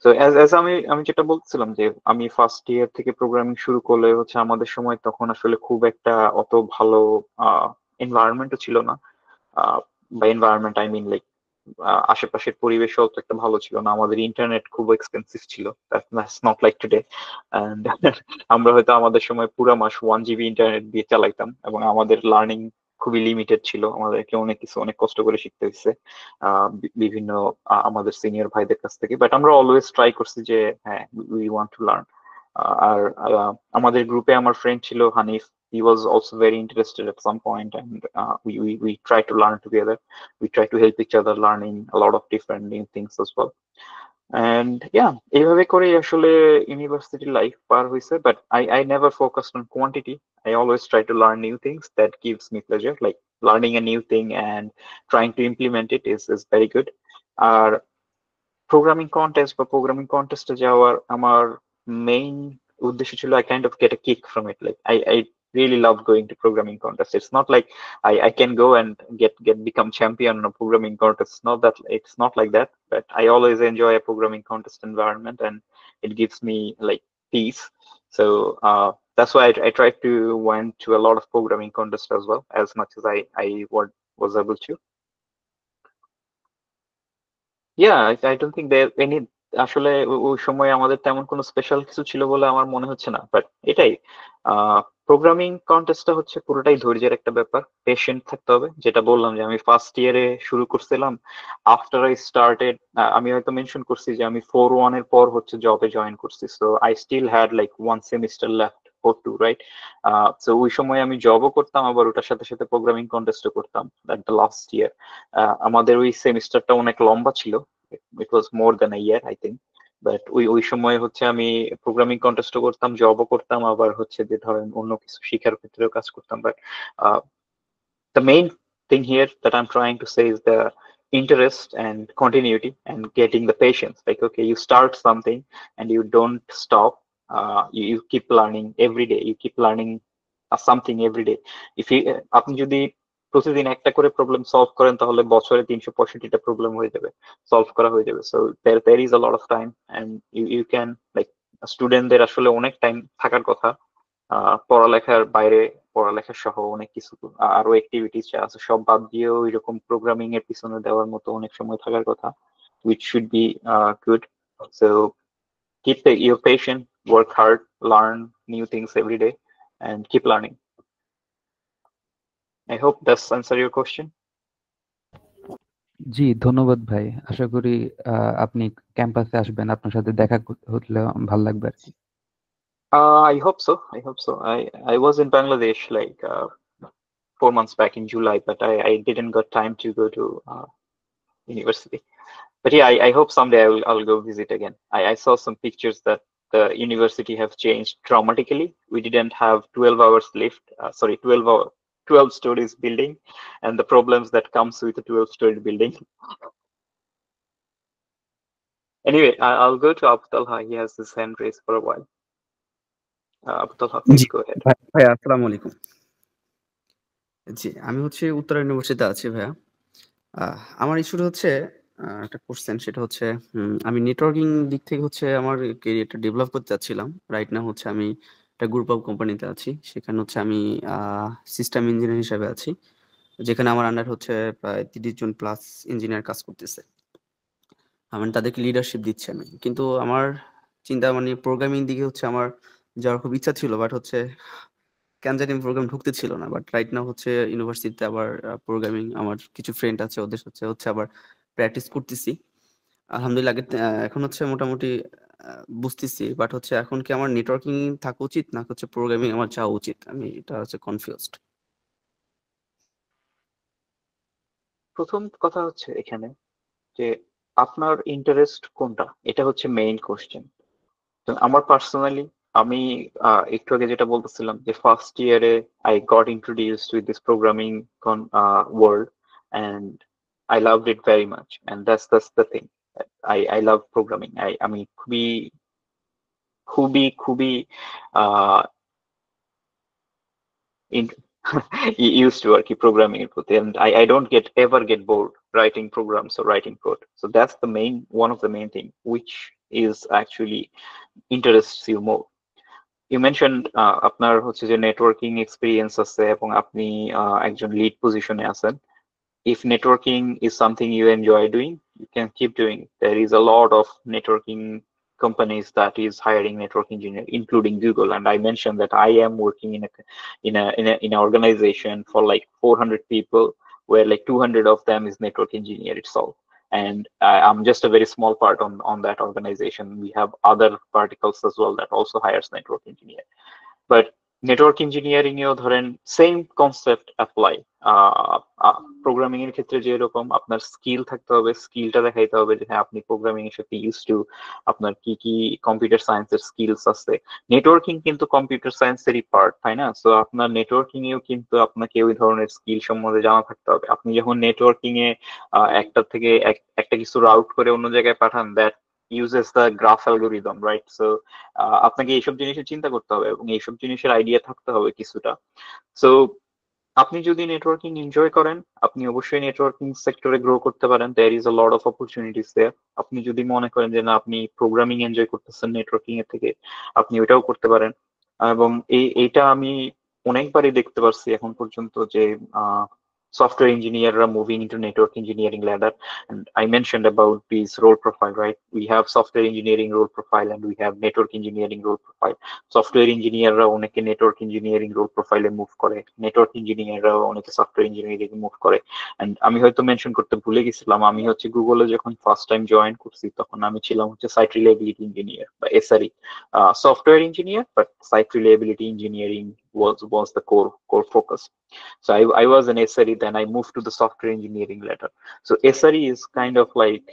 তো অ্যাজ আমি যেটা বলছিলাম যে আমি ফার্স্ট ইয়ার থেকে প্রোগ্রামিং শুরু করলে হচ্ছে আমাদের সময় তখন আসলে খুব একটা অত ভালো এনভায়রনমেন্টও ছিল না। By environment I mean like আশেপাশের পরিবেশও তো একটা ভালো ছিল না। আমাদের ইন্টারনেট খুব এক্সপেন্সিভ ছিল, that's not like today. And আমরা হয়তো আমাদের সময় পুরো মাস 1 GB ইন্টারনেট দিয়ে চালাইতাম এবং আমাদের লার্নিং খুবই লিমিটেড ছিল। আমাদেরকে অনেক কিছু অনেক কষ্ট করে শিখতে হয়েছে বিভিন্ন আমাদের সিনিয়র ভাইদের কাছ থেকে। বাট আমরা অলওয়েজ ট্রাই করছি যে হ্যাঁ উই ওয়ান্ট টু লার্ন। আর আমাদের গ্রুপে আমার ফ্রেন্ড ছিল Hanif. He was also very interested at some point, and we try to learn together. We try to help each other learning a lot of different new things as well. And yeah, এইভাবে করে আসলে university life পার হয়েছে। But I never focused on quantity. I always try to learn new things that gives me pleasure, like learning a new thing and trying to implement it is very good. আর programming contest বা programming কন্টেস্টে যাওয়ার আমার main উদ্দেশ্য ছিল I kind of get a kick from it. Like I really love going to programming contests. It's not like I can go and become champion in a programming contest. It's not like that. But I always enjoy a programming contest environment, and it gives me like peace. So that's why I tried to went to a lot of programming contests as well, as much as I was able to. I don't think there any আসলে ওই সময় আমাদের তেমন কোনো special কিছু ছিল বলে আমার মনে হচ্ছে না। বাট এটাই প্রোগ্রামিং কন্টেস্টটা হচ্ছে পুরোটাই ধৈর্যের একটা ব্যাপার, পেশেন্ট থাকতে হবে। যেটা বললাম যে আমি ফার্স্ট ইয়ারে শুরু করছিলাম, আফটার আই স্টার্টেড আমি হয়তো মেনশন করছি যে আমি 4-1 এর পর হচ্ছে জবে জয়েন করছি। So I still had like 1 semester left for 2, right? So ওই সময় আমি জবও করতাম, আবার ওটার সাথে সাথে প্রোগ্রামিং কন্টেস্টও করতাম এট দ্য লাস্ট ইয়ার। আমাদের ওই সেমিস্টারটা অনেক লম্বা ছিল, it was more than a year I think. But ওই সময় হচ্ছে আমি প্রোগ্রামিং কন্টেস্টও করতাম, জবও করতাম, আবার হচ্ছে যে ধরেন অন্য কিছু শিখার ক্ষেত্রেও কাজ করতাম। But the main thing here that I'm trying to say is the interest and continuity and getting the patience. Like, okay, you start something and you don't stop. You keep learning every day. You keep learning something every day. If you আপনি যদি প্রতিদিন একটা করে problem solve করেন তাহলে বছরে 365টা problem হয়ে যাবে, সলভ করা হয়ে যাবে। So there is a lot of time and you can like স্টুডেন্টদের আসলে অনেক টাইম থাকার কথা পড়ালেখার বাইরে, পড়ালেখা সহ অনেক কিছু আরো অ্যাক্টিভিটিস যা আছে সব বাদ দিয়েও এরকম প্রোগ্রামিং এর পিছনে দেওয়ার মতো অনেক সময় থাকার কথা, which should be good. So keep your patient, work hard, learn new things every day, and keep learning. I hope that's answer your question. জি ধন্যবাদ ভাই। আশা করি আপনি ক্যাম্পাসে আসবেন, আপনার সাথে দেখা হলে ভালো লাগবে আর কি। I hope so. I was in Bangladesh like 4 months back in July, but I didn't got time to go to university. But yeah, I hope someday I'll go visit again. I saw some pictures that the university have changed dramatically. We didn't have 12 hours lift, 12 stories building, and the problems that comes with a 12-story building. Anyway, I'll go to Abu Talha. He has his hand raised for a while. Abu Talha, please go ahead. ভাইয়া আসসালামু আলাইকুম। জি আমি হচ্ছে উত্তরা ইউনিভার্সিটিতে আছি ভাইয়া। আমার ইস্যুটা হচ্ছে একটা কোশ্চেন, সেটা হচ্ছে আমি নেটওয়ার্কিং দিক থেকে হচ্ছে আমার ক্যারিয়ারটা ডেভেলপ করতে চাচ্ছিলাম। রাইট নাও হচ্ছে আমি একটা গ্রুপ অফ কোম্পানিতে আছি, সেখানে হচ্ছে আমি সিস্টেম ইঞ্জিনিয়ার হিসেবে আছি, যেখানে আমার আন্ডার হচ্ছে প্রায় 30 জন প্লাস ইঞ্জিনিয়ার কাজ করতেছে। আমি তাদেরকে লিডারশিপ দিচ্ছি আমি। কিন্তু আমার চিন্তা মানে প্রোগ্রামিং দিকে হচ্ছে আমার যাওয়ার খুব ইচ্ছা ছিল, বাট হচ্ছে কেন জানি প্রোগ্রাম ঢুকতে ছিল না। বাট রাইট নাও হচ্ছে ইউনিভার্সিটিতে আবার প্রোগ্রামিং আমার কিছু ফ্রেন্ড আছে, ওদের হচ্ছে আবার প্র্যাকটিস করতেছি। আলহামদুলিল্লাহ এখন হচ্ছে মোটামুটি বুঝতেছি, বাট হচ্ছে এখন কি আমার নেটওয়ার্কিং থাকা উচিত না হচ্ছে প্রোগ্রামিং আমার যাওয়া উচিত? আমি এটা হচ্ছে কনফিউজড। প্রথম কথা হচ্ছে এখানে যে আপনার ইন্টারেস্ট কোনটা, এটা হচ্ছে মেইন কোশ্চেন। আমার পার্সোনালি, আমি একটু আগে যেটা বলতেছিলাম যে ফার্স্ট ইয়ারে I got introduced with this programming world, and I loved it very much, and that's the thing. I love programming. আমি খুবই খুবই খুবই আহ used to আর কি প্রোগ্রামিং এর প্রতি, and I don't ever get bored writing programs or writing code. So that's the one of the main thing which is actually interests you more. You mentioned আপনার হচ্ছে যে নেটওয়ার্কিং এক্সপিরিয়েন্স আছে এবং আপনি একজন লিড পজিশনে আছেন। If networking is something you enjoy doing, you can keep doing. There is a lot of networking companies that is hiring network engineer, including Google. And I mentioned that I am working in an organization for like 400 people, where like 200 of them is network engineer itself. And I'm just a very small part on that organization. We have other verticals as well that also hires network engineer. But network engineering এও ধরেন same concept apply. Programming এর ক্ষেত্রে যেরকম আপনার skill থাকতে হবে, স্কিলটা দেখাইতে হবে যে হ্যাঁ আপনি প্রোগ্রামিং এর সাথে ইউজ টু, আপনার কি কি কম্পিউটার সায়েন্সের স্কিলস আছে। নেটওয়ার্কিং কিন্তু কম্পিউটার সায়েন্সেরই পার্ট, তাই না? সো আপনার নেটওয়ার্কিং এও কিন্তু আপনাকে ওই ধরনের স্কিল সম্বন্ধে জানা থাকতে হবে। আপনি যখন নেটওয়ার্কিং এ একটা থেকে একটা কিছু রাউট করে অন্য জায়গায় পাঠান, that uses the graph algorithm, right? So আপনাকে এইসব জিনিসের চিন্তা করতে হবে এবং এইসব জিনিসের আইডিয়া থাকতে হবে কিছুটা। সো আপনি যদি নেটওয়ার্কিং এনজয় করেন, আপনি অবশ্যই নেটওয়ার্কিং সেক্টরে গ্রো করতে পারেন। There is a lot of opportunities there. আপনি যদি মনে করেন যে না আপনি প্রোগ্রামিং এনজয় করতেছেন নেটওয়ার্কিং এর থেকে, আপনি ওটাও করতে পারেন। এবং এইটা আমি অনেকবারই দেখতে পারছি এখন পর্যন্ত যে software engineer are moving into network engineering ladder. And I mentioned about this role profile, right? We have software engineering role profile and we have network engineering role profile. Software engineer ra oneke network engineering role profile e move kore, network engineer ra oneke software engineering e move kore. And আমি হয়তো mention করতে ভুলে গেছিলাম, আমি হচ্ছে গুগলে যখন first time join করছি তখন আমি ছিলাম হচ্ছে সাইট রিলায়েবিলিটি ইঞ্জিনিয়ার বা SRE, software engineer, but site reliability engineering was the core focus. So I was an SRE, then I moved to the software engineering ladder. So SRE is kind of like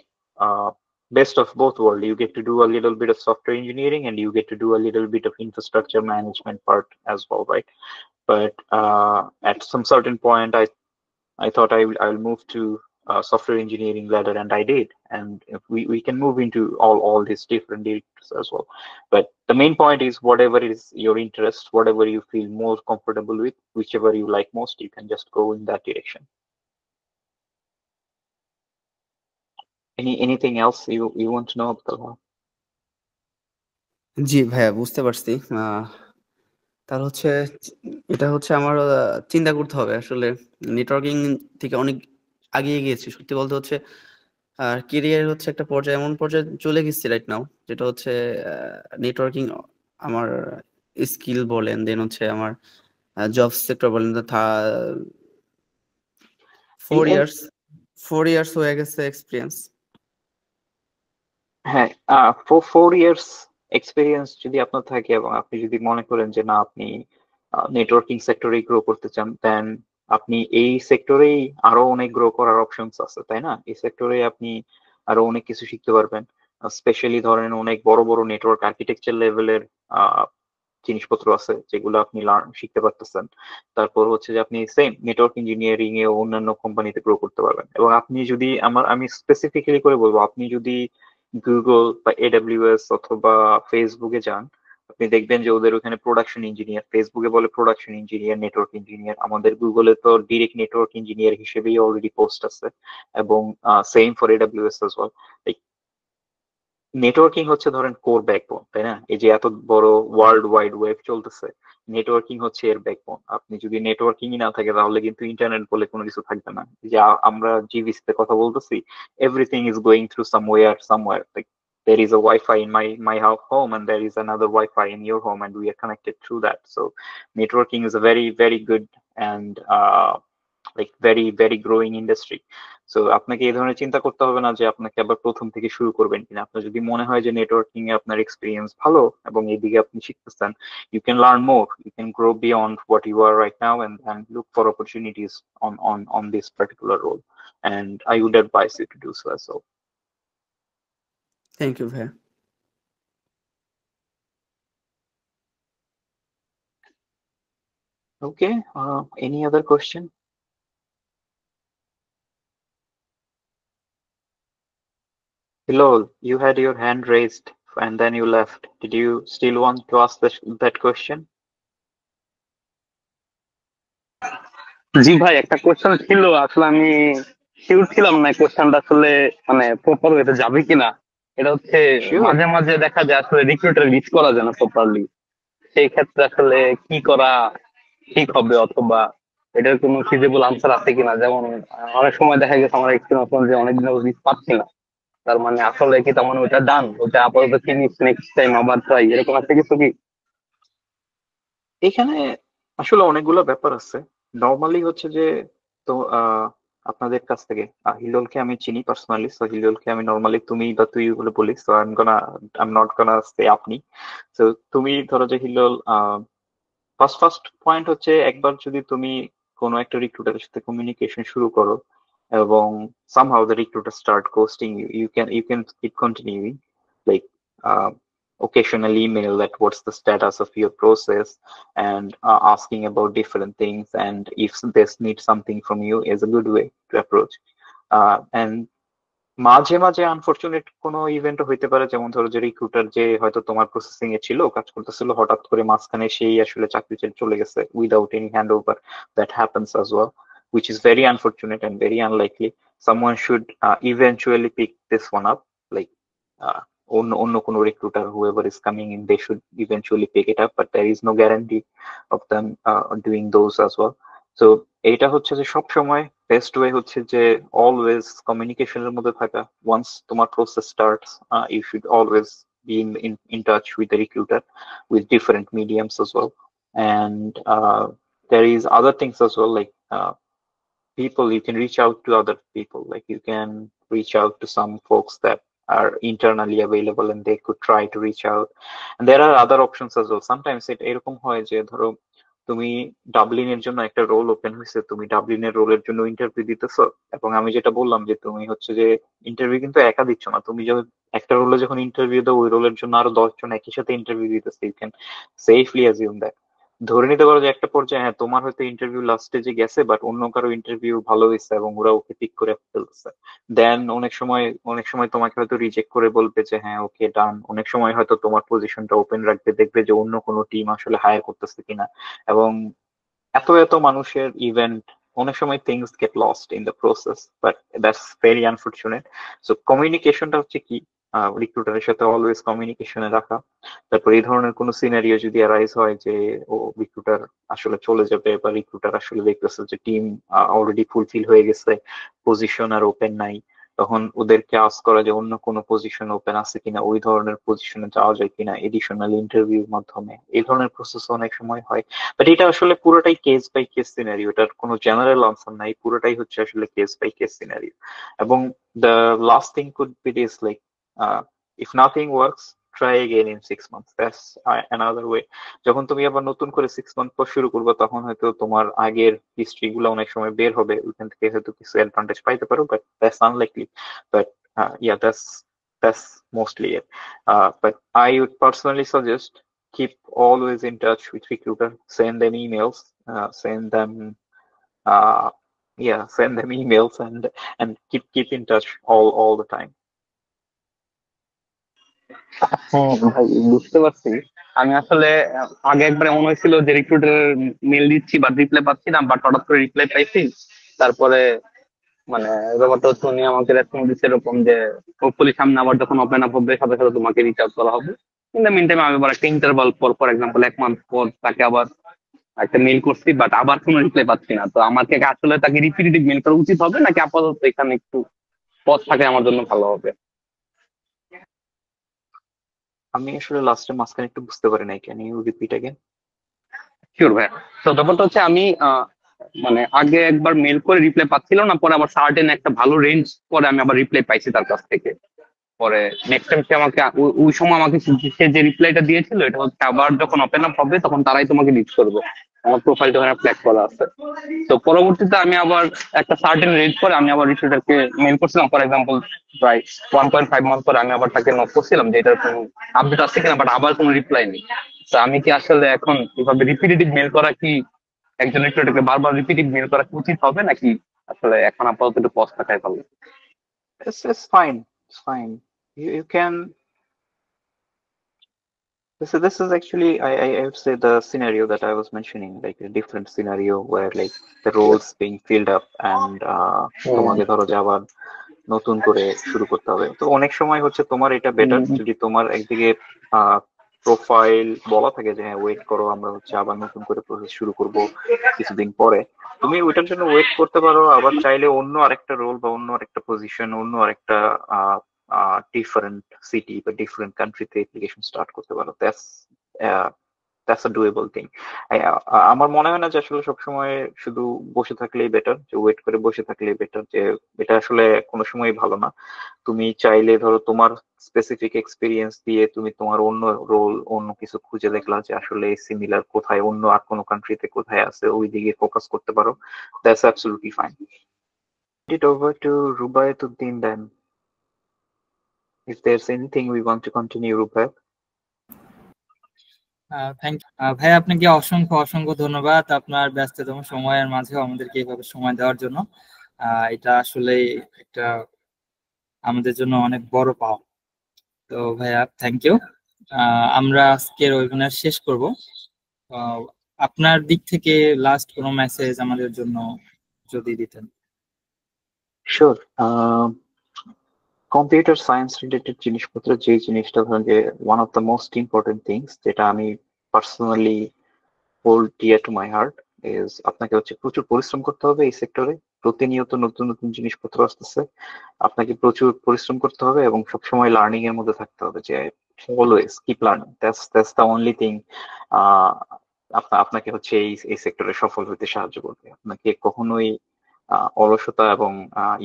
best of both worlds. You get to do a little bit of software engineering and you get to do a little bit of infrastructure management part as well, right? But at some certain point, I thought I will move to software engineering ladder, and I did. And if we can move into all these different areas as well. But the main point is whatever is your interest, whatever you feel more comfortable with, whichever you like most, you can just go in that direction. Anything else you want to know, Abdullah? জি ভাইয়া, বুঝতে পারছি। তাহলে হচ্ছে এটা হচ্ছে আমার চিন্তা করতে হবে আসলে। নেটওয়ার্কিং থেকে অনেক আগিয়ে গিয়েছি সত্যি বলতে হচ্ছে। আর কেরিয়ার হচ্ছে একটা পর্যায়ে, এমন পর্যায়ে চলে গেছি রাইট নাও, যেটা হচ্ছে নেটওয়ার্কিং আমার স্কিল বলেন, দেন হচ্ছে আমার জব সেক্টর বলেন, 4 ইয়ার্স হয়ে গেছে এক্সপিরিয়েন্স। হ্যাঁ, 4 ইয়ার্স এক্সপিরিয়েন্স যদি আপনার থাকে এবং আপনি যদি মনে করেন যে না আপনি নেটওয়ার্কিং সেক্টরে গ্রো করতে চান, দেন আপনি এই সেক্টরেই আরো অনেক গ্রো করার অপশনস আছে, তাই না? এই সেক্টরে আপনি আরো অনেক কিছু শিখতে পারবেন। স্পেশালি ধরেন অনেক বড় বড় নেটওয়ার্ক আর্কিটেকচার লেভেলের জিনিসপত্র আছে যেগুলো আপনি শিখতে পারতেছেন। তারপর হচ্ছে যে আপনি সেম নেটওয়ার্ক ইঞ্জিনিয়ারিং এ অন্যান্য কোম্পানিতে গ্রো করতে পারবেন। এবং আপনি যদি আমি স্পেসিফিক্যালি করে বলবো, আপনি যদি গুগল বা এডব্লিউএস অথবা ফেসবুকে যান, আপনি দেখবেন যে ওদের ওখানে প্রোডাকশন ইঞ্জিনিয়ার, ফেসবুকে বলে প্রোডাকশন ইঞ্জিনিয়ার, নেটওয়ার্ক ইঞ্জিনিয়ার। আমাদের গুগলে তো ডিরেক্ট নেটওয়ার্ক ইঞ্জিনিয়ার হিসেবেই অলরেডি পোস্ট আছে, এবং same for AWS as well. Networking হচ্ছে ধরেন কোর ব্যাকবোন, তাই না? এই যে এত বড় ওয়ার্ল্ড ওয়াইড ওয়েব চলতেছে, নেটওয়ার্কিং হচ্ছে এর ব্যাকবোন। আপনি যদি নেটওয়ার্কিংই না থাকে তাহলে কিন্তু ইন্টারনেট বলে কোনো কিছু থাকবে না। যে আমরা জিভিসিতে কথা বলতেছি, everything is going through somewhere. Like there is a Wi-Fi in my home, and there is another Wi-Fi in your home, and we are connected through that. So networking is a very, very good and like very, very growing industry. So আপনাকে এই ধরনের চিন্তা করতে হবে না যে আপনাকে আবার প্রথম থেকে শুরু করবেন কিনা। আপনার যদি মনে হয় যে নেটওয়ার্কিং এ আপনার এক্সপিরিয়েন্স ভালো এবং এইদিকে আপনি শিখতেছেন, you can learn more, you can grow beyond what you are right now, and look for opportunities on this particular role, and I would advise you to do so as well. Thank you ভাইয়া। Okay, any other question? Hilal, you had your hand raised and then you left. Did you still want to ask that question? জি ভাই, একটা question ছিল, আসলে আমি sure ছিলাম না কোশ্চেনটা আসলে মানে প্রপার ওয়েতে যাবে কিনা। এটা হচ্ছে Sure. মাঝে মাঝে দেখা যায় আসলে রিক্রুটার রিচ করা যায় না প্রপারলি, সেই ক্ষেত্রে আসলে কি করা ঠিক হবে, অথবা এটার কোনো ফিজিবল আনসার আছে কিনা। যেমন অনেক সময় দেখা গেছে আমার এক্সপিরিয়েন্স যে অনেকদিন রিচ পাচ্ছি না, তার মানে আসলে কি তার মানে ওটা ডান, ওটা আপাতত ফিনিশ, নেক্সট টাইম আবার ট্রাই, এরকম একটা কিছু কি? এখানে আসলে অনেকগুলো ব্যাপার আছে। নর্মালি হচ্ছে যে তো আপনাদের কাছ থেকে হিলোলকে আমি চিনি পার্সোনালি, সো হিলোলকে আমি নর্মালি তুমি বা তুই বলে বলি, so I am not gonna say আপনি। তো তুমি ধরো যে হিলোল, ফার্স্ট পয়েন্ট হচ্ছে একবার যদি তুমি কোনো একটা রিক্রুটারের সাথে কমিউনিকেশন শুরু করো এবং somehow the recruiter start ghosting you, you can keep continuing, like uh, occasional email that what's the status of your process, and asking about different things, and if this needs something from you is a good way to approach. And মাঝে মাঝে unfortunate কোনো event হইতে পারে, যেমন ধরো যে recruiter যে হয়তো তোমার প্রসেসিং এ ছিল, কাজ করতেছিল, হঠাৎ করে মাঝখানে সেই আসলে চাকরি ছেড়ে চলে গেছে without any hand over. That happens as well, which is very unfortunate and very unlikely. Someone should eventually pick this one up, like uh, অন্য কোনো recruiter, whoever is coming in, they should eventually pick it up, but there is no guarantee of them doing those as well. So এটা হচ্ছে যে সব সময় best way হচ্ছে যে always কমিউনিকেশনের মধ্যে থাকা। ওয়ান্স তোমার process starts, you should always be in touch with the recruiter with different mediums as well. And there is other things as well, like people, you can reach out to other people, like you can reach out to some folks that are internally available and they could try to reach out. And there are other options as well. Sometimes it এরকম হয় যে ধরো তুমি ডাবলিনের জন্য একটা role open হয়েছে, তুমি ডাবলিনের রোলের জন্য ইন্টারভিউ দিতেছো, এবং আমি যেটা বললাম যে তুমি হচ্ছে যে ইন্টারভিউ কিন্তু একা দিচ্ছ না, তুমি যখন একটা রোলে যখন ইন্টারভিউ দাও, ওই রোলের জন্য আরো 10 জন একই সাথে ইন্টারভিউ দিতেছে। You can safely assume that, ধরে নিতে পারো যে একটা পর্যায়ে হ্যাঁ তোমার হয়তো ইন্টারভিউ লাস্ট স্টেজে গেছে, বাট অন্য কারো ইন্টারভিউ ভালো হয়েছে এবং ওরা ওকে পিক করে ফেলতেছে। দেন অনেক সময় তোমাকে হয়তো রিজেক্ট করে বলবে যে হ্যাঁ ওকে ডান। অনেক সময় হয়তো তোমার পজিশনটা ওপেন রাখবে, দেখবে যে অন্য কোনো টিম আসলে হায়ার করতেছে কিনা। এবং এত এত মানুষের ইভেন্ট, অনেক সময় things get lost in the process, but that's very unfortunate. So কমিউনিকেশনটা হচ্ছে কি, রিক্রুটারের সাথে অলওয়েজ কমিউনিকেশনে রাখা। তারপর এই ধরনের কোনো সিনারিও যদি অ্যারাইজ হয় যে ও রিক্রুটার আসলে চলে যাবে, বা রিক্রুটার আসলে দেখতেছে যে টিম অলরেডি ফুলফিল হয়ে গেছে, পজিশন আর ওপেন নাই, তখন ওদেরকে আস্ক করা যে অন্য কোনো পজিশন ওপেন আছে কিনা, ওই ধরনের পজিশনে যাওয়া যায় কিনা এডিশনাল ইন্টারভিউর মাধ্যমে। এই ধরনের প্রসেস অনেক সময় হয়, বাট এটা আসলে পুরোটাই কেস বাই কেস সিনারিও, এটার কোনো জেনারেল আনসার নাই, পুরোটাই হচ্ছে আসলে কেস বাই কেস সিনারিও। এবং the last thing could be this, like if nothing works, try again in 6 months. That's another way. যখন তুমি আবার নতুন করে 6 মান্থ পর শুরু করবে, তখন হয়তো তোমার আগের হিস্ট্রি গুলো অনেক সময় বের হবে, ওইখান থেকে হয়তো কিছু অ্যাডভান্টেজ পাইতে পারো, but that's unlikely. But yeah, that's mostly it. But I would personally suggest keep always in touch with recruiter, send them emails, send them send them emails, and keep in touch all the time. হ্যাঁ ভাই, বুঝতে পারছি। আমি আসলে আগে একবার এমন হয়েছিল যে রিক্রুটার মেল দিচ্ছি বা রিপ্লাই পাচ্ছি না, বাট হঠাৎ করে রিপ্লাই পাইছি। তারপরে মানে ব্যাপারটা হচ্ছে উনি আমাকে রেসপন্স দিচ্ছে এরকম যে হোপফুলি সামনে আবার যখন ওপেন আপ হবে সাথে সাথে তোমাকে রিচ আউট করা হবে। ইন দ্য মিন টাইম আমি আবার একটা ইন্টারভাল পর, ফর এক্সাম্পল 1 মান্থ পর তাকে আবার একটা মেল করছি, বাট আবার কোনো রিপ্লাই পাচ্ছি না। তো আমাকে আসলে তাকে রিপিটেটিভ মেল করা উচিত হবে, নাকি আপাতত এখানে একটু পথ থাকে আমার জন্য ভালো হবে? আমি আসলে লাস্টের মাঝখানে একটু বুঝতে পারি নাই, can you repeat again? Sure ভাইয়া। তো ব্যাপারটা হচ্ছে আমি মানে আগে একবার মেল করে রিপ্লাই পাচ্ছিল না, পরে আবার সার্টেন একটা ভালো রেঞ্জ পরে আমি আবার রিপ্লাই পাইছি তার কাছ থেকে। পরে নেক্সট টাইম সে আমাকে ওই সময় আমাকে সে যে রিপ্লাইটা দিয়েছিল এটা হচ্ছে আবার যখন ওপেন আপ হবে তখন তারাই তোমাকে রিচ করবে, আমার প্রোফাইলটা ওখানে ফ্ল্যাগ করা আছে। তো পরবর্তীতে আমি আবার একটা সার্টেন রেঞ্জ পরে আমি আবার রিক্রুটারকে মেল করছিলাম, ফর এক্সাম্পল প্রায় 1.5 মান্থ পরে আমি আবার তাকে নক করছিলাম যে এটার কোনো আপডেট আছে কিনা, বাট আবার কোনো রিপ্লাই নেই। তো আমি কি আসলে এখন এভাবে রিপিটেটিভ মেল করা কি একজন রিক্রুটারকে বারবার রিপিটেড মেল করা কি উচিত হবে, নাকি আসলে এখন আপাতত একটু পজ থাকাই ভালো? It's fine. It's fine. You can. This is actually I would say the scenario that I was mentioning, like a different scenario where like the roles being filled up and তোমাকে ধরো যে আবার নতুন করে শুরু করতে হবে। তো অনেক সময় হচ্ছে তোমার এটা বেটার যদি তোমার একদিকে প্রোফাইল বলা থাকে যে হ্যাঁ ওয়েট করো, আমরা হচ্ছে আবার নতুন করে প্রসেস শুরু করব কিছুদিন পরে, তুমি ওইটার জন্য ওয়েট করতে পারো। আবার চাইলে অন্য আরেকটা রোল বা অন্য আরেকটা পজিশন, অন্য আরেকটা ডিফারেন্ট সিটি বা ডিফারেন্ট কান্ট্রিতে অ্যাপ্লিকেশন স্টার্ট করতে পারো। That's a doable thing. আমার মনে হয় না যে আসলে সবসময় শুধু বসে থাকলেই বেটার, যে ওয়েট করে বসে থাকলেই বেটার, যে এটা আসলে কোনো সময় ভালো না। তুমি চাইলে ধরো তোমার স্পেসিফিক এক্সপিরিয়েন্স দিয়ে তুমি তোমার অন্য রোল, অন্য কিছু খুঁজে দেখলা যে আসলে সিমিলার কোথায় অন্য আর কোনো কান্ট্রিতে কোথায় আছে, ওই দিকে ফোকাস করতে পারো। That's absolutely fine. It over to Rubaiyatuddin then. If there's anything we want to continue, Rubaiyat. Thank you ভাই, আপনাকে অসংখ্য অসংখ্য ধন্যবাদ আপনার ব্যস্ততম সময়ের মাঝে আমাদেরকে এইভাবে সময় দেওয়ার জন্য। এটা আসলে একটা আমাদের জন্য অনেক বড় পাওয়া। তো ভাইয়া থ্যাংক ইউ। আমরা আজকের ওয়েবিনার শেষ করব। আপনার দিক থেকে লাস্ট কোনো মেসেজ আমাদের জন্য যদি দিতেন। শিওর। কম্পিউটার সায়েন্স রিলেটেড জিনিসপত্র যে জিনিসটা ধরেন যে one of the most important things, যেটা আমি personally hold dear to my heart, is আপনাকে হচ্ছে প্রচুর পরিশ্রম করতে হবে এই সেক্টরে। প্রতিনিয়ত নতুন নতুন জিনিসপত্র আসতেছে, আপনাকে প্রচুর পরিশ্রম করতে হবে এবং সবসময় লার্নিং এর মধ্যে থাকতে হবে, যে always keep learning. That's the only thing আপনাকে হচ্ছে এই সেক্টরে সফল হতে সাহায্য করবে। আপনাকে কখনোই অলসতা এবং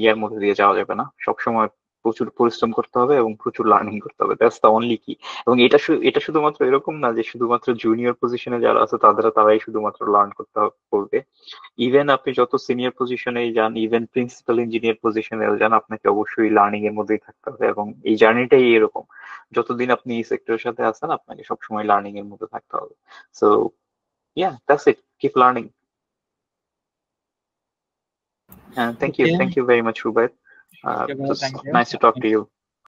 ইয়ার মধ্যে দিয়ে যাওয়া যাবে না। সবসময় প্রচুর পরিশ্রম করতে হবে এবং প্রচুর লার্নিং করতে হবে। দ্যাটস দ্য অনলি কি। এবং এটা শুধুমাত্র এরকম না যে শুধুমাত্র জুনিয়র পজিশনে যারা আছে তারাই শুধুমাত্র লার্ন করতে করবে। ইভেন আপনি যত সিনিয়র পজিশনে যান, ইভেন প্রিন্সিপাল ইঞ্জিনিয়ার পজিশনে যান, আপনাকে অবশ্যই লার্নিং এর মধ্যেই থাকতে হবে। এবং এই জার্নিটাই এরকম, যতদিন আপনি এই সেক্টরের সাথে আছেন আপনাকে সবসময় লার্নিং এর মধ্যে থাকতে হবে। So yeah, that's it. Keep learning. And thank you very much, Rubaiyat. It was nice to talk to you.